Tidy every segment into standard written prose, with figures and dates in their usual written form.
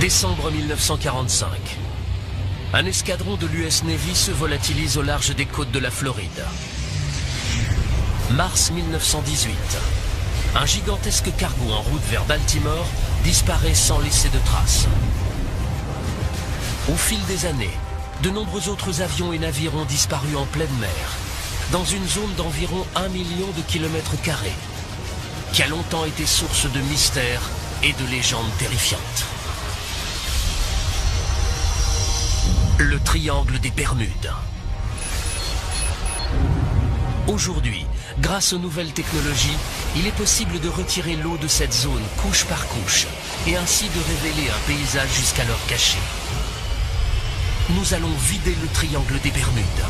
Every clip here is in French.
Décembre 1945. Un escadron de l'US Navy se volatilise au large des côtes de la Floride. Mars 1918. Un gigantesque cargo en route vers Baltimore disparaît sans laisser de traces. Au fil des années, de nombreux autres avions et navires ont disparu en pleine mer, dans une zone d'environ 1 million de kilomètres carrés, qui a longtemps été source de mystères et de légendes terrifiantes. Le triangle des Bermudes. Aujourd'hui, grâce aux nouvelles technologies, il est possible de retirer l'eau de cette zone couche par couche et ainsi de révéler un paysage jusqu'alors caché. Nous allons vider le triangle des Bermudes.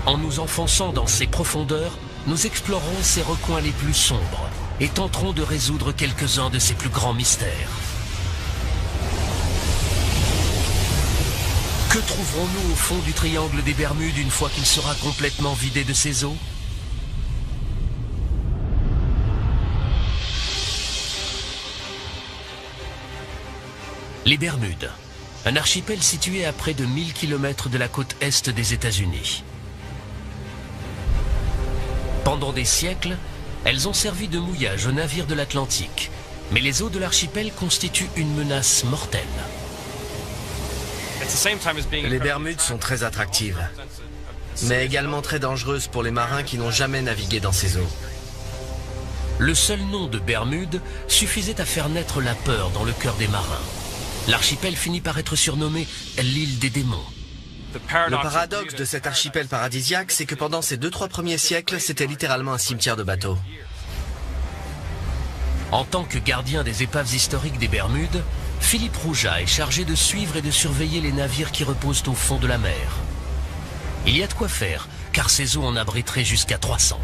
En nous enfonçant dans ses profondeurs, nous explorerons ses recoins les plus sombres et tenterons de résoudre quelques-uns de ses plus grands mystères. Que trouverons-nous au fond du triangle des Bermudes une fois qu'il sera complètement vidé de ses eaux? Les Bermudes, un archipel situé à près de 1000 km de la côte est des États-Unis. Pendant des siècles, elles ont servi de mouillage aux navires de l'Atlantique, mais les eaux de l'archipel constituent une menace mortelle. Les Bermudes sont très attractives, mais également très dangereuses pour les marins qui n'ont jamais navigué dans ces eaux. Le seul nom de Bermude suffisait à faire naître la peur dans le cœur des marins. L'archipel finit par être surnommé l'île des démons. Le paradoxe de cet archipel paradisiaque, c'est que pendant ces 2-3 premiers siècles, c'était littéralement un cimetière de bateaux. En tant que gardien des épaves historiques des Bermudes, Philippe Rouja est chargé de suivre et de surveiller les navires qui reposent au fond de la mer. Il y a de quoi faire, car ces eaux en abriteraient jusqu'à 300.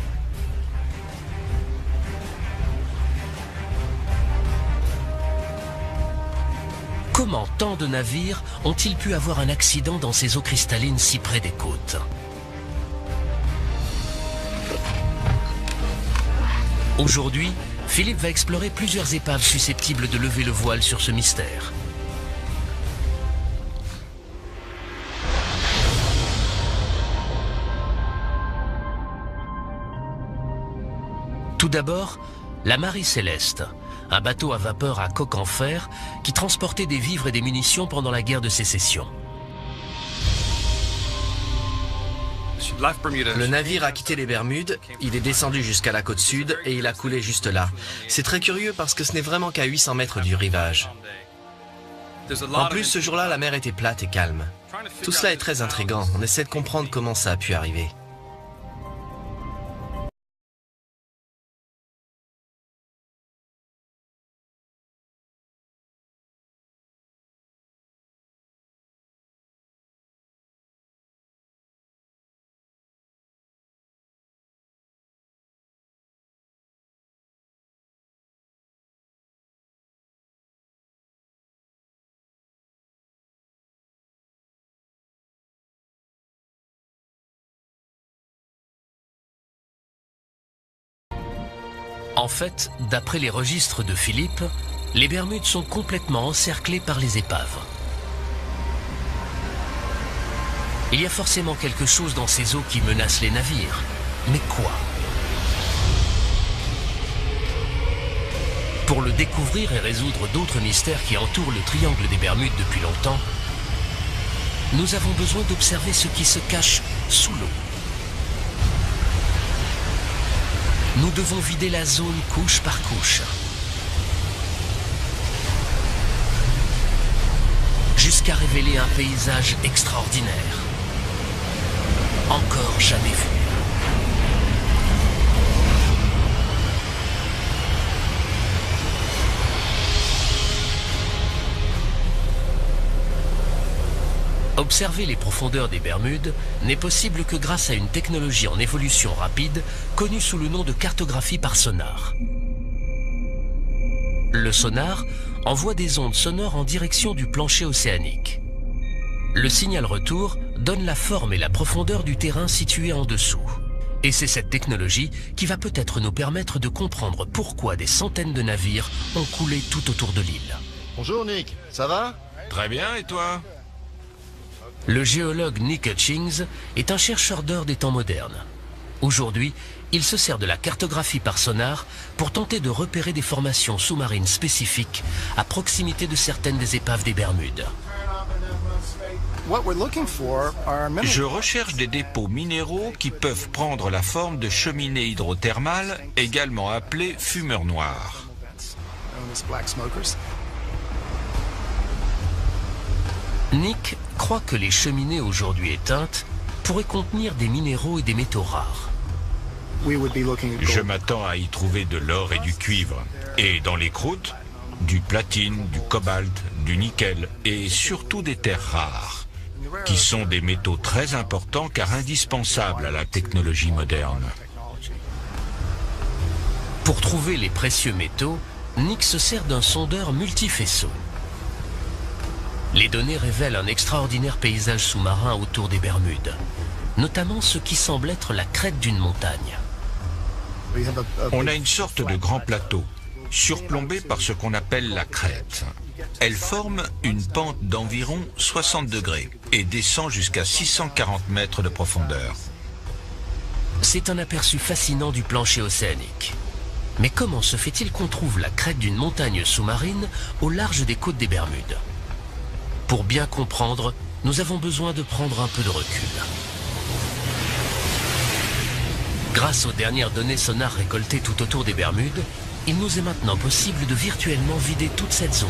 Comment tant de navires ont-ils pu avoir un accident dans ces eaux cristallines si près des côtes? Aujourd'hui, Philippe va explorer plusieurs épaves susceptibles de lever le voile sur ce mystère. Tout d'abord, la Marie Céleste, un bateau à vapeur à coque en fer qui transportait des vivres et des munitions pendant la guerre de sécession. Le navire a quitté les Bermudes, il est descendu jusqu'à la côte sud et il a coulé juste là. C'est très curieux parce que ce n'est vraiment qu'à 800 mètres du rivage. En plus, ce jour-là, la mer était plate et calme. Tout cela est très intriguant, on essaie de comprendre comment ça a pu arriver. En fait, d'après les registres de Philippe, les Bermudes sont complètement encerclées par les épaves. Il y a forcément quelque chose dans ces eaux qui menace les navires. Mais quoi? Pour le découvrir et résoudre d'autres mystères qui entourent le triangle des Bermudes depuis longtemps, nous avons besoin d'observer ce qui se cache sous l'eau. Nous devons vider la zone couche par couche, jusqu'à révéler un paysage extraordinaire, encore jamais vu. Observer les profondeurs des Bermudes n'est possible que grâce à une technologie en évolution rapide connue sous le nom de cartographie par sonar. Le sonar envoie des ondes sonores en direction du plancher océanique. Le signal retour donne la forme et la profondeur du terrain situé en dessous. Et c'est cette technologie qui va peut-être nous permettre de comprendre pourquoi des centaines de navires ont coulé tout autour de l'île. Bonjour Nick, ça va? Très bien, et toi? Le géologue Nick Hutchings est un chercheur d'or des temps modernes. Aujourd'hui, il se sert de la cartographie par sonar pour tenter de repérer des formations sous-marines spécifiques à proximité de certaines des épaves des Bermudes. Je recherche des dépôts minéraux qui peuvent prendre la forme de cheminées hydrothermales, également appelées fumeurs noirs. Nick croit que les cheminées aujourd'hui éteintes pourraient contenir des minéraux et des métaux rares. Je m'attends à y trouver de l'or et du cuivre. Et dans les croûtes, du platine, du cobalt, du nickel et surtout des terres rares, qui sont des métaux très importants car indispensables à la technologie moderne. Pour trouver les précieux métaux, Nick se sert d'un sondeur multifaisceau. Les données révèlent un extraordinaire paysage sous-marin autour des Bermudes, notamment ce qui semble être la crête d'une montagne. On a une sorte de grand plateau, surplombé par ce qu'on appelle la crête. Elle forme une pente d'environ 60 degrés et descend jusqu'à 640 mètres de profondeur. C'est un aperçu fascinant du plancher océanique. Mais comment se fait-il qu'on trouve la crête d'une montagne sous-marine au large des côtes des Bermudes? Pour bien comprendre, nous avons besoin de prendre un peu de recul. Grâce aux dernières données sonars récoltées tout autour des Bermudes, il nous est maintenant possible de virtuellement vider toute cette zone.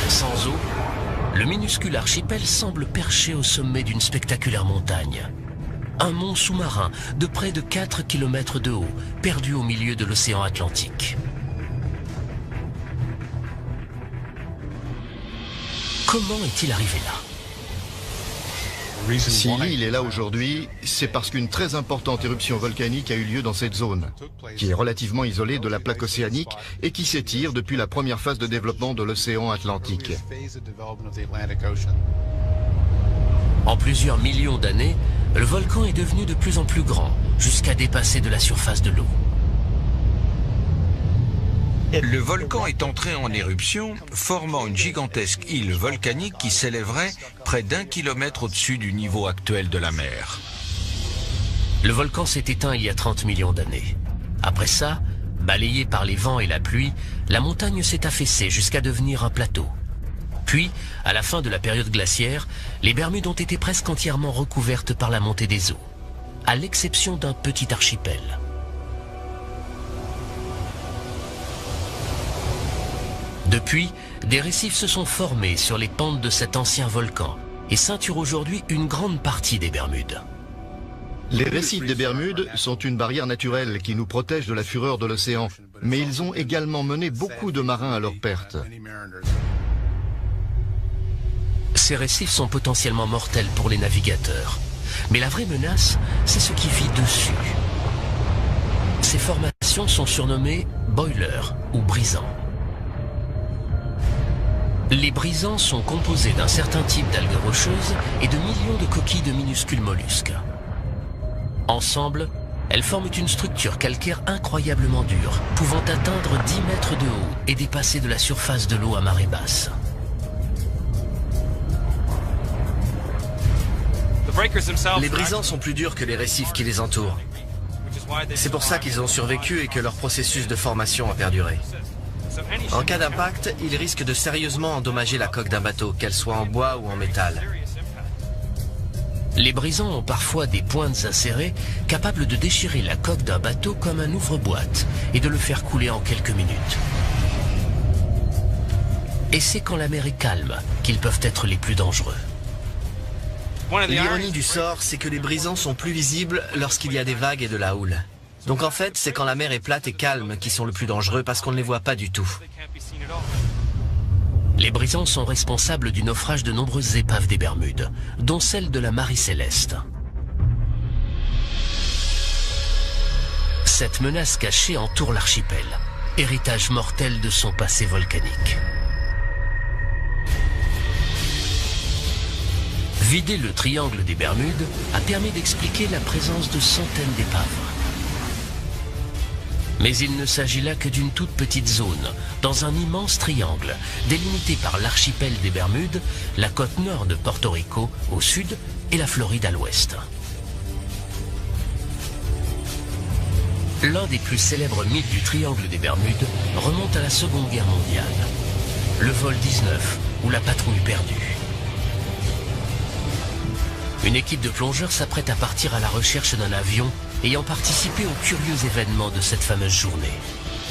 Sans eau, le minuscule archipel semble perché au sommet d'une spectaculaire montagne. Un mont sous-marin de près de 4 km de haut, perdu au milieu de l'océan Atlantique. Comment est-il arrivé là? Si l'île est là aujourd'hui, c'est parce qu'une très importante éruption volcanique a eu lieu dans cette zone, qui est relativement isolée de la plaque océanique et qui s'étire depuis la première phase de développement de l'océan Atlantique. En plusieurs millions d'années, le volcan est devenu de plus en plus grand, jusqu'à dépasser de la surface de l'eau. Le volcan est entré en éruption, formant une gigantesque île volcanique qui s'élèverait près d'1 kilomètre au-dessus du niveau actuel de la mer. Le volcan s'est éteint il y a 30 millions d'années. Après ça, balayé par les vents et la pluie, la montagne s'est affaissée jusqu'à devenir un plateau. Puis, à la fin de la période glaciaire, les Bermudes ont été presque entièrement recouvertes par la montée des eaux, à l'exception d'un petit archipel. Depuis, des récifs se sont formés sur les pentes de cet ancien volcan et ceinturent aujourd'hui une grande partie des Bermudes. Les récifs des Bermudes sont une barrière naturelle qui nous protège de la fureur de l'océan, mais ils ont également mené beaucoup de marins à leur perte. Ces récifs sont potentiellement mortels pour les navigateurs. Mais la vraie menace, c'est ce qui vit dessus. Ces formations sont surnommées boilers ou brisants. Les brisants sont composés d'un certain type d'algues rocheuses et de millions de coquilles de minuscules mollusques. Ensemble, elles forment une structure calcaire incroyablement dure, pouvant atteindre 10 mètres de haut et dépasser de la surface de l'eau à marée basse. Les brisants sont plus durs que les récifs qui les entourent. C'est pour ça qu'ils ont survécu et que leur processus de formation a perduré. En cas d'impact, ils risquent de sérieusement endommager la coque d'un bateau, qu'elle soit en bois ou en métal. Les brisants ont parfois des pointes acérées capables de déchirer la coque d'un bateau comme un ouvre-boîte et de le faire couler en quelques minutes. Et c'est quand la mer est calme qu'ils peuvent être les plus dangereux. L'ironie du sort, c'est que les brisants sont plus visibles lorsqu'il y a des vagues et de la houle. Donc en fait, c'est quand la mer est plate et calme qu'ils sont le plus dangereux parce qu'on ne les voit pas du tout. Les brisants sont responsables du naufrage de nombreuses épaves des Bermudes, dont celle de la Marie Céleste. Cette menace cachée entoure l'archipel, héritage mortel de son passé volcanique. Vider le triangle des Bermudes a permis d'expliquer la présence de centaines d'épaves. Mais il ne s'agit là que d'une toute petite zone, dans un immense triangle, délimité par l'archipel des Bermudes, la côte nord de Porto Rico au sud et la Floride à l'ouest. L'un des plus célèbres mythes du triangle des Bermudes remonte à la Seconde Guerre mondiale. Le vol 19 ou la patrouille perdue. Une équipe de plongeurs s'apprête à partir à la recherche d'un avion ayant participé aux curieux événements de cette fameuse journée.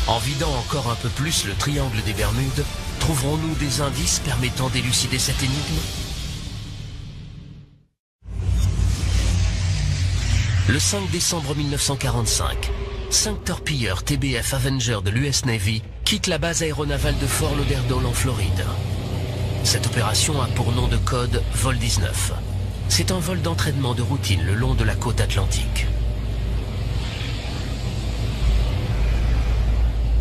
En vidant encore un peu plus le triangle des Bermudes, trouverons-nous des indices permettant d'élucider cette énigme? Le 5 décembre 1945, 5 torpilleurs TBF Avenger de l'US Navy quittent la base aéronavale de Fort Lauderdale en Floride. Cette opération a pour nom de code Vol 19. C'est un vol d'entraînement de routine le long de la côte atlantique.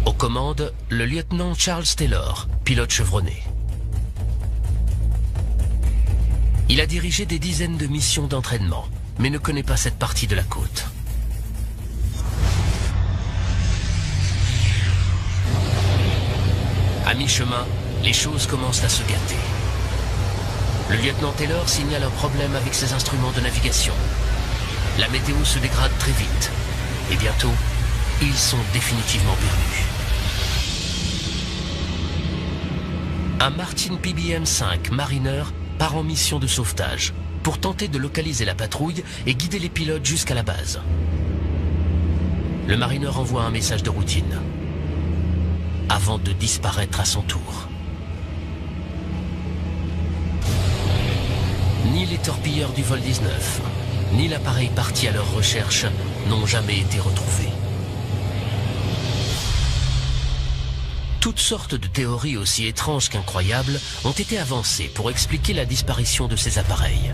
Aux commandes, le lieutenant Charles Taylor, pilote chevronné. Il a dirigé des dizaines de missions d'entraînement, mais ne connaît pas cette partie de la côte. À mi-chemin, les choses commencent à se gâter. Le lieutenant Taylor signale un problème avec ses instruments de navigation. La météo se dégrade très vite. Et bientôt, ils sont définitivement perdus. Un Martin PBM-5 Mariner part en mission de sauvetage pour tenter de localiser la patrouille et guider les pilotes jusqu'à la base. Le Mariner envoie un message de routine avant de disparaître à son tour. Ni les torpilleurs du vol 19, ni l'appareil parti à leur recherche n'ont jamais été retrouvés. Toutes sortes de théories aussi étranges qu'incroyables ont été avancées pour expliquer la disparition de ces appareils.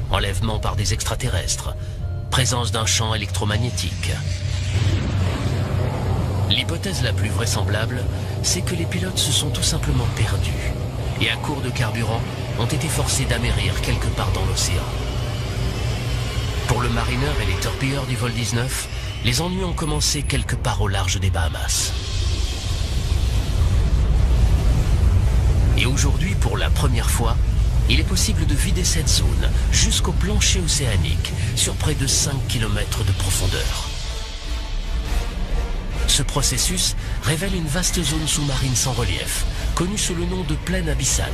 Enlèvement par des extraterrestres, présence d'un champ électromagnétique. L'hypothèse la plus vraisemblable, c'est que les pilotes se sont tout simplement perdus et à court de carburant ont été forcés d'amérir quelque part dans l'océan. Pour le Mariner et les torpilleurs du vol 19, les ennuis ont commencé quelque part au large des Bahamas. Et aujourd'hui, pour la première fois, il est possible de vider cette zone jusqu'au plancher océanique sur près de 5 km de profondeur. Ce processus révèle une vaste zone sous-marine sans relief, connue sous le nom de plaine abyssale.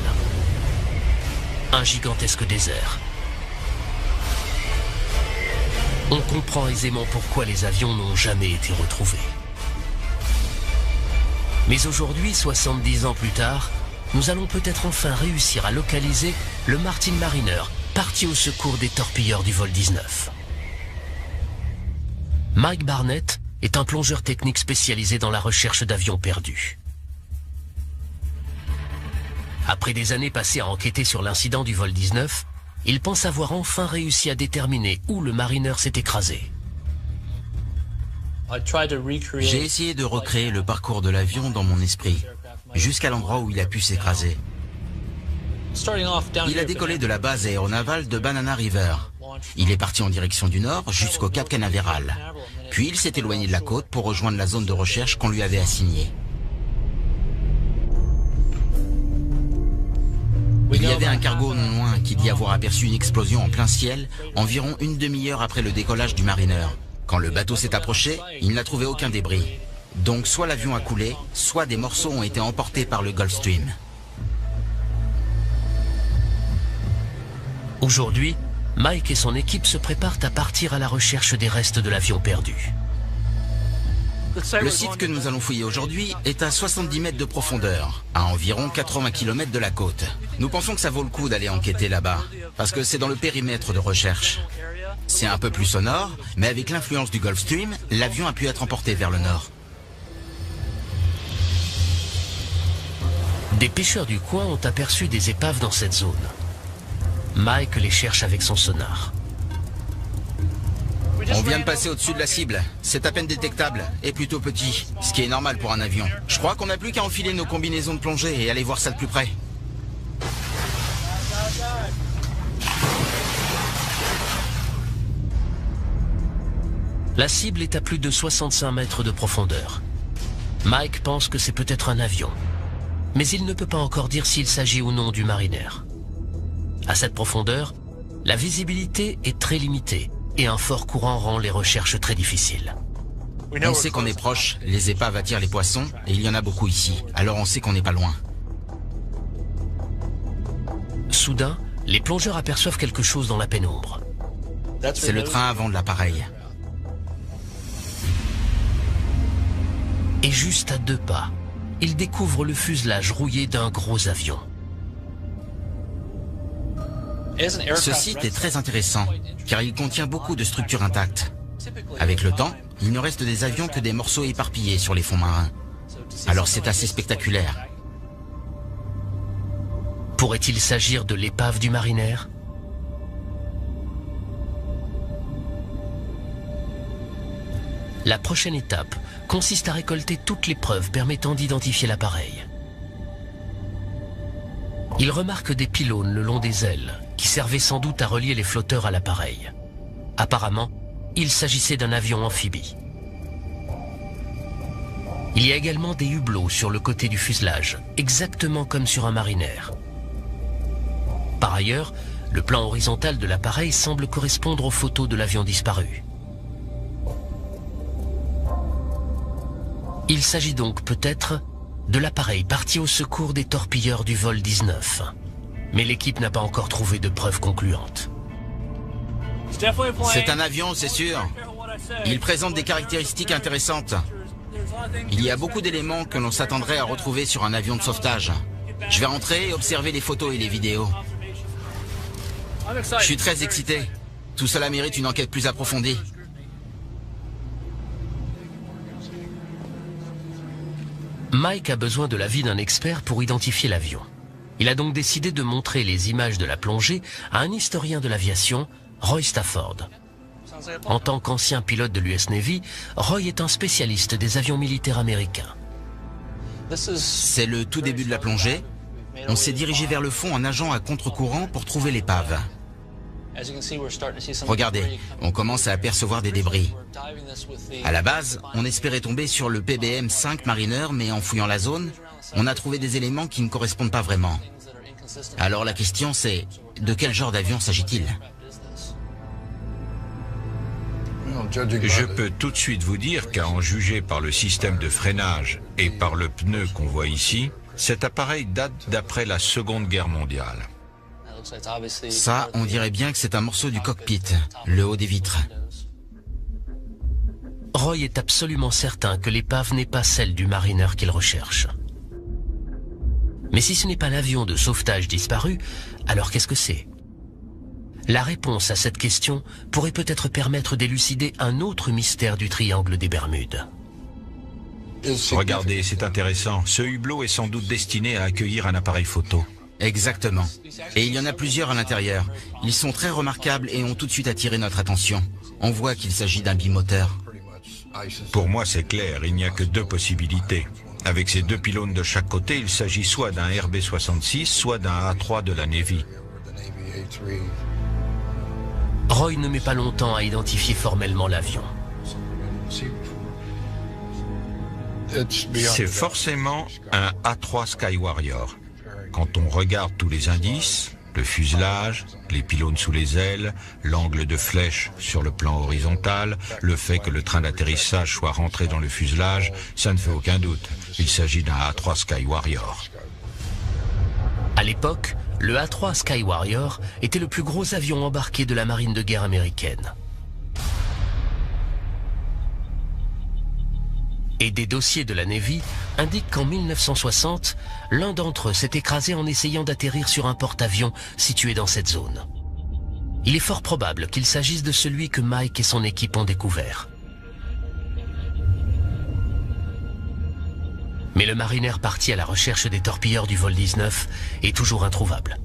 Un gigantesque désert. On comprend aisément pourquoi les avions n'ont jamais été retrouvés. Mais aujourd'hui, 70 ans plus tard, nous allons peut-être enfin réussir à localiser le Martin Mariner, parti au secours des torpilleurs du vol 19. Mike Barnett est un plongeur technique spécialisé dans la recherche d'avions perdus. Après des années passées à enquêter sur l'incident du vol 19, il pense avoir enfin réussi à déterminer où le Mariner s'est écrasé. J'ai essayé de recréer le parcours de l'avion dans mon esprit, jusqu'à l'endroit où il a pu s'écraser. Il a décollé de la base aéronavale de Banana River. Il est parti en direction du nord jusqu'au Cap Canaveral. Puis il s'est éloigné de la côte pour rejoindre la zone de recherche qu'on lui avait assignée. Il y avait un cargo non loin qui dit avoir aperçu une explosion en plein ciel environ une demi-heure après le décollage du Mariner. Quand le bateau s'est approché, il n'a trouvé aucun débris. Donc soit l'avion a coulé, soit des morceaux ont été emportés par le Gulfstream. Aujourd'hui, Mike et son équipe se préparent à partir à la recherche des restes de l'avion perdu. Le site que nous allons fouiller aujourd'hui est à 70 mètres de profondeur, à environ 80 km de la côte. Nous pensons que ça vaut le coup d'aller enquêter là-bas, parce que c'est dans le périmètre de recherche. C'est un peu plus sonore, mais avec l'influence du Gulfstream, l'avion a pu être emporté vers le nord. Des pêcheurs du coin ont aperçu des épaves dans cette zone. Mike les cherche avec son sonar. On vient de passer au-dessus de la cible. C'est à peine détectable et plutôt petit, ce qui est normal pour un avion. Je crois qu'on n'a plus qu'à enfiler nos combinaisons de plongée et aller voir ça de plus près. La cible est à plus de 65 mètres de profondeur. Mike pense que c'est peut-être un avion, mais il ne peut pas encore dire s'il s'agit ou non du Mariner. À cette profondeur, la visibilité est très limitée et un fort courant rend les recherches très difficiles. On sait qu'on est proche, les épaves attirent les poissons et il y en a beaucoup ici, alors on sait qu'on n'est pas loin. Soudain, les plongeurs aperçoivent quelque chose dans la pénombre. C'est le train avant de l'appareil. Et juste à 2 pas, ils découvrent le fuselage rouillé d'un gros avion. Ce site est très intéressant, car il contient beaucoup de structures intactes. Avec le temps, il ne reste des avions que des morceaux éparpillés sur les fonds marins. Alors c'est assez spectaculaire. Pourrait-il s'agir de l'épave du Mariner? La prochaine étape consiste à récolter toutes les preuves permettant d'identifier l'appareil. Il remarque des pylônes le long des ailes, qui servaient sans doute à relier les flotteurs à l'appareil. Apparemment, il s'agissait d'un avion amphibie. Il y a également des hublots sur le côté du fuselage, exactement comme sur un Mariner. Par ailleurs, le plan horizontal de l'appareil semble correspondre aux photos de l'avion disparu. Il s'agit donc peut-être de l'appareil parti au secours des torpilleurs du vol 19. Mais l'équipe n'a pas encore trouvé de preuves concluantes. C'est un avion, c'est sûr. Il présente des caractéristiques intéressantes. Il y a beaucoup d'éléments que l'on s'attendrait à retrouver sur un avion de sauvetage. Je vais rentrer et observer les photos et les vidéos. Je suis très excité. Tout cela mérite une enquête plus approfondie. Mike a besoin de l'avis d'un expert pour identifier l'avion. Il a donc décidé de montrer les images de la plongée à un historien de l'aviation, Roy Stafford. En tant qu'ancien pilote de l'US Navy, Roy est un spécialiste des avions militaires américains. C'est le tout début de la plongée. On s'est dirigé vers le fond en nageant à contre-courant pour trouver l'épave. Regardez, on commence à apercevoir des débris. À la base, on espérait tomber sur le PBM-5 Mariner, mais en fouillant la zone, on a trouvé des éléments qui ne correspondent pas vraiment. Alors la question c'est, de quel genre d'avion s'agit-il? Je peux tout de suite vous dire qu'à en juger par le système de freinage et par le pneu qu'on voit ici, cet appareil date d'après la Seconde Guerre mondiale. Ça, on dirait bien que c'est un morceau du cockpit, le haut des vitres. Roy est absolument certain que l'épave n'est pas celle du Mariner qu'il recherche. Mais si ce n'est pas l'avion de sauvetage disparu, alors qu'est-ce que c'est? La réponse à cette question pourrait peut-être permettre d'élucider un autre mystère du triangle des Bermudes. Regardez, c'est intéressant. Ce hublot est sans doute destiné à accueillir un appareil photo. Exactement. Et il y en a plusieurs à l'intérieur. Ils sont très remarquables et ont tout de suite attiré notre attention. On voit qu'il s'agit d'un bimoteur. Pour moi, c'est clair, il n'y a que 2 possibilités. Avec ces 2 pylônes de chaque côté, il s'agit soit d'un RB-66, soit d'un A3 de la Navy. Roy ne met pas longtemps à identifier formellement l'avion. C'est forcément un A3 Skywarrior. Quand on regarde tous les indices, le fuselage, les pylônes sous les ailes, l'angle de flèche sur le plan horizontal, le fait que le train d'atterrissage soit rentré dans le fuselage, ça ne fait aucun doute. Il s'agit d'un A3 Skywarrior. À l'époque, le A3 Skywarrior était le plus gros avion embarqué de la marine de guerre américaine. Et des dossiers de la Navy indiquent qu'en 1960, l'un d'entre eux s'est écrasé en essayant d'atterrir sur un porte-avions situé dans cette zone. Il est fort probable qu'il s'agisse de celui que Mike et son équipe ont découvert. Mais le Mariner parti à la recherche des torpilleurs du vol 19 est toujours introuvable.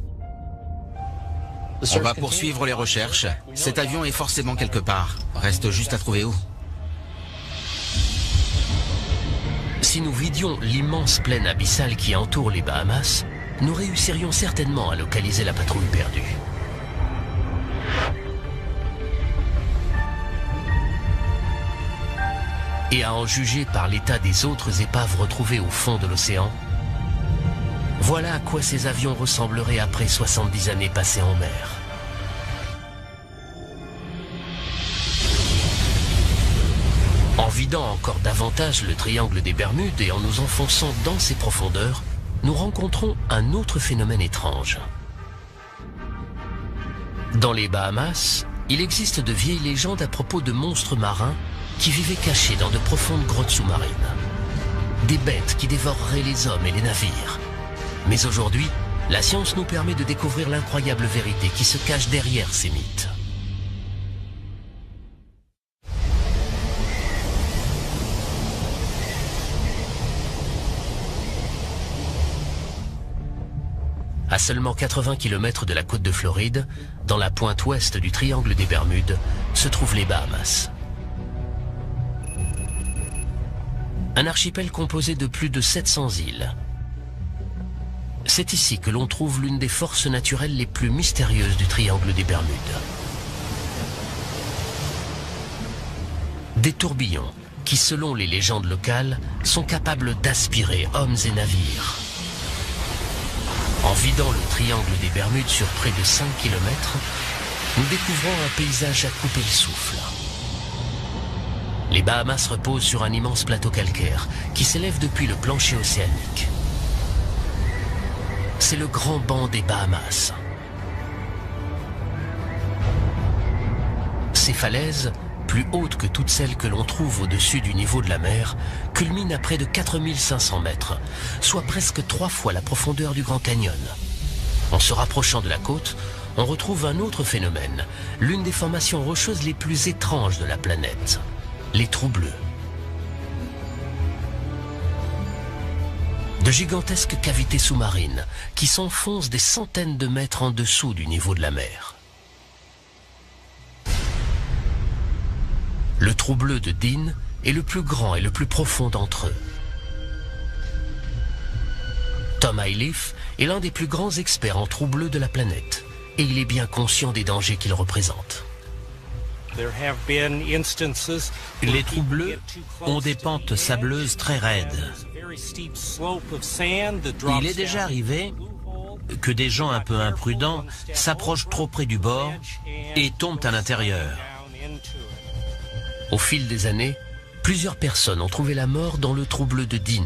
On va poursuivre les recherches. Cet avion est forcément quelque part. Reste juste à trouver où. Si nous vidions l'immense plaine abyssale qui entoure les Bahamas, nous réussirions certainement à localiser la patrouille perdue. Et à en juger par l'état des autres épaves retrouvées au fond de l'océan, voilà à quoi ces avions ressembleraient après 70 années passées en mer. En vidant encore davantage le triangle des Bermudes et en nous enfonçant dans ses profondeurs, nous rencontrons un autre phénomène étrange. Dans les Bahamas, il existe de vieilles légendes à propos de monstres marins qui vivaient cachés dans de profondes grottes sous-marines. Des bêtes qui dévoreraient les hommes et les navires. Mais aujourd'hui, la science nous permet de découvrir l'incroyable vérité qui se cache derrière ces mythes. À seulement 80 km de la côte de Floride, dans la pointe ouest du triangle des Bermudes, se trouvent les Bahamas. Un archipel composé de plus de 700 îles. C'est ici que l'on trouve l'une des forces naturelles les plus mystérieuses du triangle des Bermudes. Des tourbillons qui, selon les légendes locales, sont capables d'aspirer hommes et navires. En vidant le triangle des Bermudes sur près de 5 km, nous découvrons un paysage à couper le souffle. Les Bahamas reposent sur un immense plateau calcaire qui s'élève depuis le plancher océanique. C'est le grand banc des Bahamas. Ces falaises, plus hautes que toutes celles que l'on trouve au-dessus du niveau de la mer, culminent à près de 4500 mètres, soit presque 3 fois la profondeur du Grand Canyon. En se rapprochant de la côte, on retrouve un autre phénomène, l'une des formations rocheuses les plus étranges de la planète, les trous bleus. De gigantesques cavités sous-marines qui s'enfoncent des centaines de mètres en dessous du niveau de la mer. Le trou bleu de Dean est le plus grand et le plus profond d'entre eux. Tom Iliffe est l'un des plus grands experts en trous bleus de la planète et il est bien conscient des dangers qu'ils représentent. Les trous bleus ont des pentes sableuses très raides. Il est déjà arrivé que des gens un peu imprudents s'approchent trop près du bord et tombent à l'intérieur. Au fil des années, plusieurs personnes ont trouvé la mort dans le trou bleu de Dean.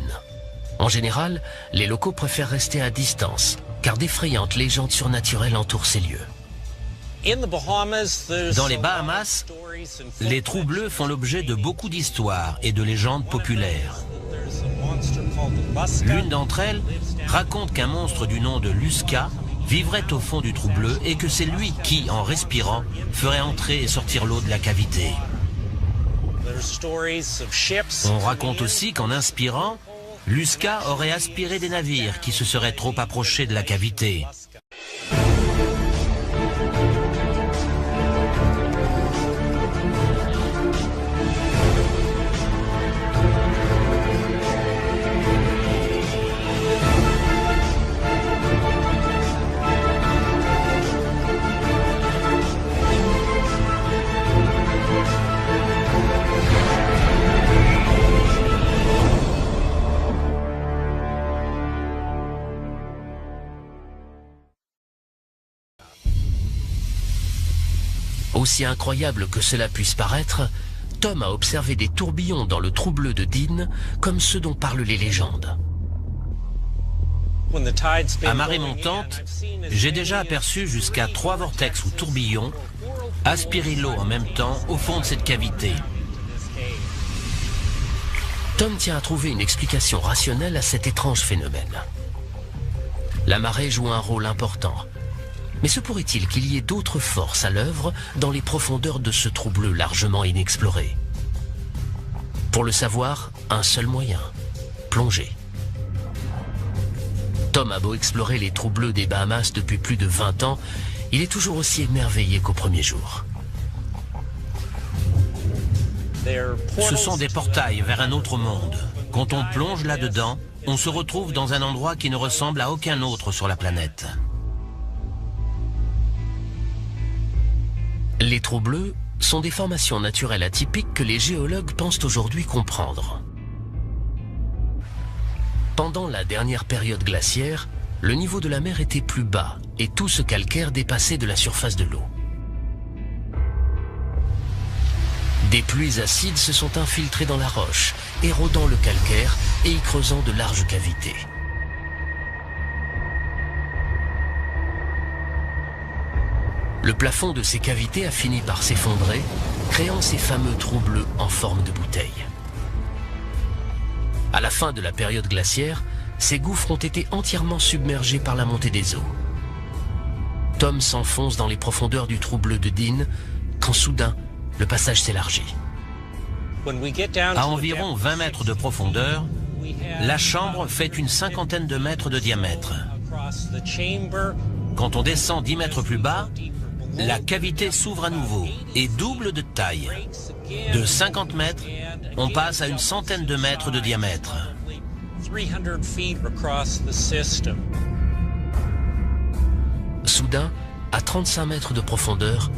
En général, les locaux préfèrent rester à distance, car d'effrayantes légendes surnaturelles entourent ces lieux. Dans les Bahamas, les trous bleus font l'objet de beaucoup d'histoires et de légendes populaires. L'une d'entre elles raconte qu'un monstre du nom de Lusca vivrait au fond du trou bleu et que c'est lui qui, en respirant, ferait entrer et sortir l'eau de la cavité. On raconte aussi qu'en inspirant, Lusca aurait aspiré des navires qui se seraient trop approchés de la cavité. Aussi incroyable que cela puisse paraître, Tom a observé des tourbillons dans le trou bleu de Dean comme ceux dont parlent les légendes. À marée montante, j'ai déjà aperçu jusqu'à 3 vortex ou tourbillons aspirer l'eau en même temps au fond de cette cavité. Tom tient à trouver une explication rationnelle à cet étrange phénomène. La marée joue un rôle important. Mais se pourrait-il qu'il y ait d'autres forces à l'œuvre dans les profondeurs de ce trou bleu largement inexploré? Pour le savoir, un seul moyen, plonger. Tom a beau explorer les trous bleus des Bahamas depuis plus de 20 ans, il est toujours aussi émerveillé qu'au premier jour. Ce sont des portails vers un autre monde. Quand on plonge là-dedans, on se retrouve dans un endroit qui ne ressemble à aucun autre sur la planète. Les trous bleus sont des formations naturelles atypiques que les géologues pensent aujourd'hui comprendre. Pendant la dernière période glaciaire, le niveau de la mer était plus bas et tout ce calcaire dépassait de la surface de l'eau. Des pluies acides se sont infiltrées dans la roche, érodant le calcaire et y creusant de larges cavités. Le plafond de ces cavités a fini par s'effondrer, créant ces fameux trous bleus en forme de bouteille. À la fin de la période glaciaire, ces gouffres ont été entièrement submergés par la montée des eaux. Tom s'enfonce dans les profondeurs du trou bleu de Dean, quand soudain, le passage s'élargit. À environ 20 mètres de profondeur, la chambre fait une cinquantaine de mètres de diamètre. Quand on descend 10 mètres plus bas, la cavité s'ouvre à nouveau et double de taille. De 50 mètres, on passe à une centaine de mètres de diamètre. Soudain, à 35 mètres de profondeur,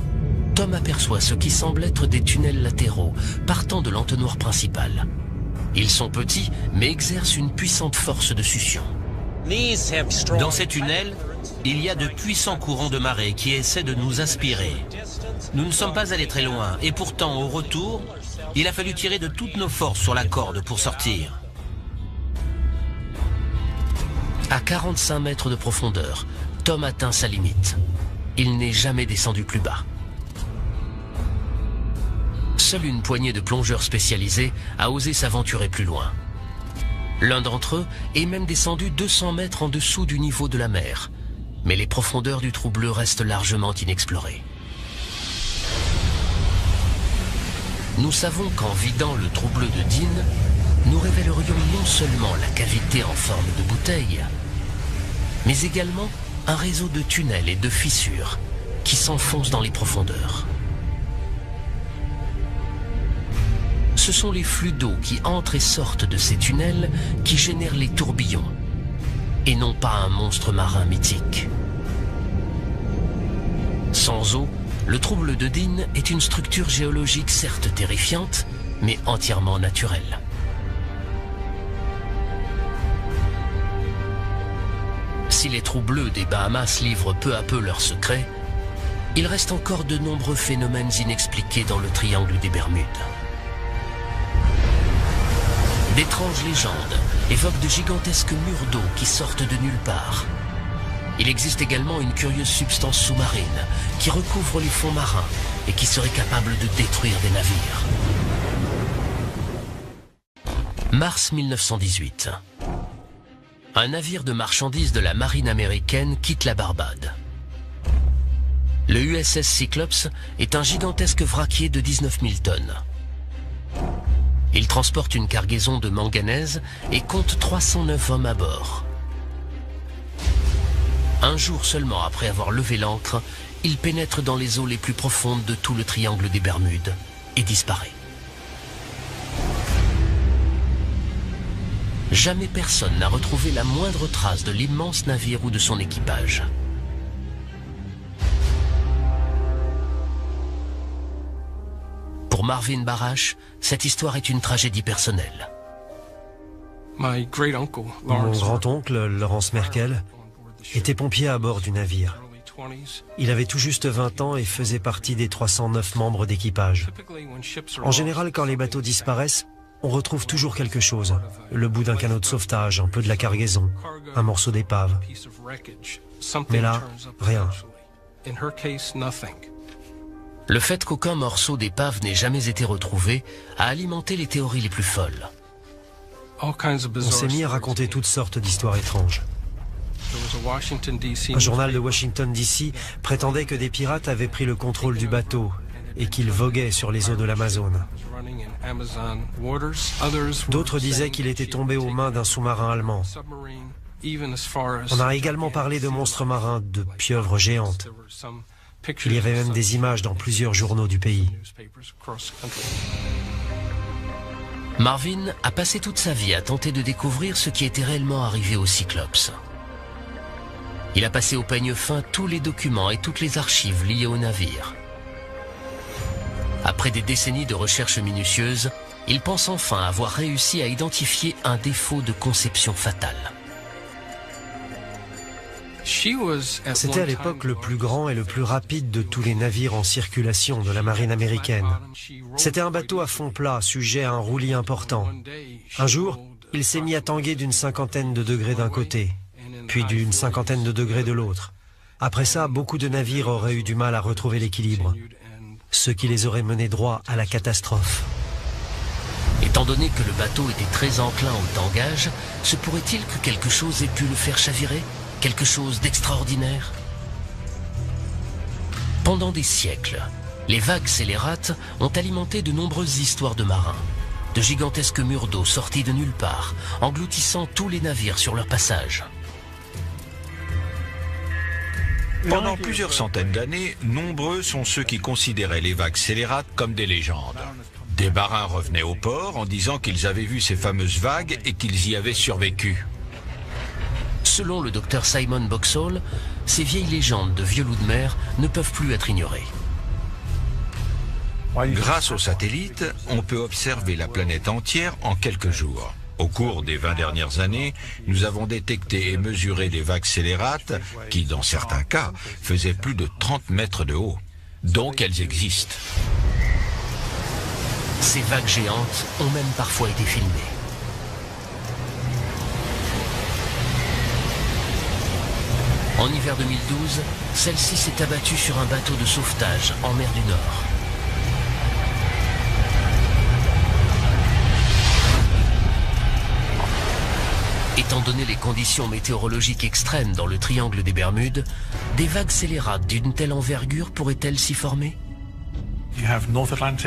Tom aperçoit ce qui semble être des tunnels latéraux partant de l'entonnoir principal. Ils sont petits, mais exercent une puissante force de succion. Dans ces tunnels, il y a de puissants courants de marée qui essaient de nous aspirer. Nous ne sommes pas allés très loin et pourtant, au retour, il a fallu tirer de toutes nos forces sur la corde pour sortir. À 45 mètres de profondeur, Tom atteint sa limite. Il n'est jamais descendu plus bas. Seule une poignée de plongeurs spécialisés a osé s'aventurer plus loin. L'un d'entre eux est même descendu 200 mètres en dessous du niveau de la mer. Mais les profondeurs du trou bleu restent largement inexplorées. Nous savons qu'en vidant le trou bleu de Dean, nous révélerions non seulement la cavité en forme de bouteille, mais également un réseau de tunnels et de fissures qui s'enfoncent dans les profondeurs. Ce sont les flux d'eau qui entrent et sortent de ces tunnels qui génèrent les tourbillons, et non pas un monstre marin mythique. Sans eau, le trou bleu de Dean est une structure géologique certes terrifiante, mais entièrement naturelle. Si les trous bleus des Bahamas livrent peu à peu leurs secrets, il reste encore de nombreux phénomènes inexpliqués dans le triangle des Bermudes. D'étranges légendes évoquent de gigantesques murs d'eau qui sortent de nulle part. Il existe également une curieuse substance sous-marine qui recouvre les fonds marins et qui serait capable de détruire des navires. Mars 1918. Un navire de marchandises de la marine américaine quitte la Barbade. Le USS Cyclops est un gigantesque vraquier de 19 000 tonnes. Il transporte une cargaison de manganèse et compte 309 hommes à bord. Un jour seulement après avoir levé l'ancre, il pénètre dans les eaux les plus profondes de tout le triangle des Bermudes et disparaît. Jamais personne n'a retrouvé la moindre trace de l'immense navire ou de son équipage. Pour Marvin Barash, cette histoire est une tragédie personnelle. Mon grand-oncle, Lawrence Merkel, était pompier à bord du navire. Il avait tout juste 20 ans et faisait partie des 309 membres d'équipage. En général, quand les bateaux disparaissent, on retrouve toujours quelque chose. Le bout d'un canot de sauvetage, un peu de la cargaison, un morceau d'épave. Mais là, rien. Le fait qu'aucun morceau d'épave n'ait jamais été retrouvé a alimenté les théories les plus folles. On s'est mis à raconter toutes sortes d'histoires étranges. Un journal de Washington, D.C. prétendait que des pirates avaient pris le contrôle du bateau et qu'ils voguaient sur les eaux de l'Amazone. D'autres disaient qu'il était tombé aux mains d'un sous-marin allemand. On a également parlé de monstres marins, de pieuvres géantes. Il y avait même des images dans plusieurs journaux du pays. Marvin a passé toute sa vie à tenter de découvrir ce qui était réellement arrivé au Cyclops. Il a passé au peigne fin tous les documents et toutes les archives liées au navire. Après des décennies de recherches minutieuses, il pense enfin avoir réussi à identifier un défaut de conception fatale. C'était à l'époque le plus grand et le plus rapide de tous les navires en circulation de la marine américaine. C'était un bateau à fond plat, sujet à un roulis important. Un jour, il s'est mis à tanguer d'une 50aine de degrés d'un côté, puis d'une 50aine de degrés de l'autre. Après ça, beaucoup de navires auraient eu du mal à retrouver l'équilibre, ce qui les aurait menés droit à la catastrophe. Étant donné que le bateau était très enclin au tangage, se pourrait-il que quelque chose ait pu le faire chavirer ? Quelque chose d'extraordinaire? Pendant des siècles, les vagues scélérates ont alimenté de nombreuses histoires de marins. De gigantesques murs d'eau sortis de nulle part, engloutissant tous les navires sur leur passage. Pendant plusieurs centaines d'années, nombreux sont ceux qui considéraient les vagues scélérates comme des légendes. Des marins revenaient au port en disant qu'ils avaient vu ces fameuses vagues et qu'ils y avaient survécu. Selon le docteur Simon Boxall, ces vieilles légendes de vieux loups de mer ne peuvent plus être ignorées. Grâce aux satellites, on peut observer la planète entière en quelques jours. Au cours des 20 dernières années, nous avons détecté et mesuré des vagues scélérates qui, dans certains cas, faisaient plus de 30 mètres de haut. Donc elles existent. Ces vagues géantes ont même parfois été filmées. En hiver 2012, celle-ci s'est abattue sur un bateau de sauvetage en mer du Nord. Étant donné les conditions météorologiques extrêmes dans le triangle des Bermudes, des vagues scélérates d'une telle envergure pourraient-elles s'y former?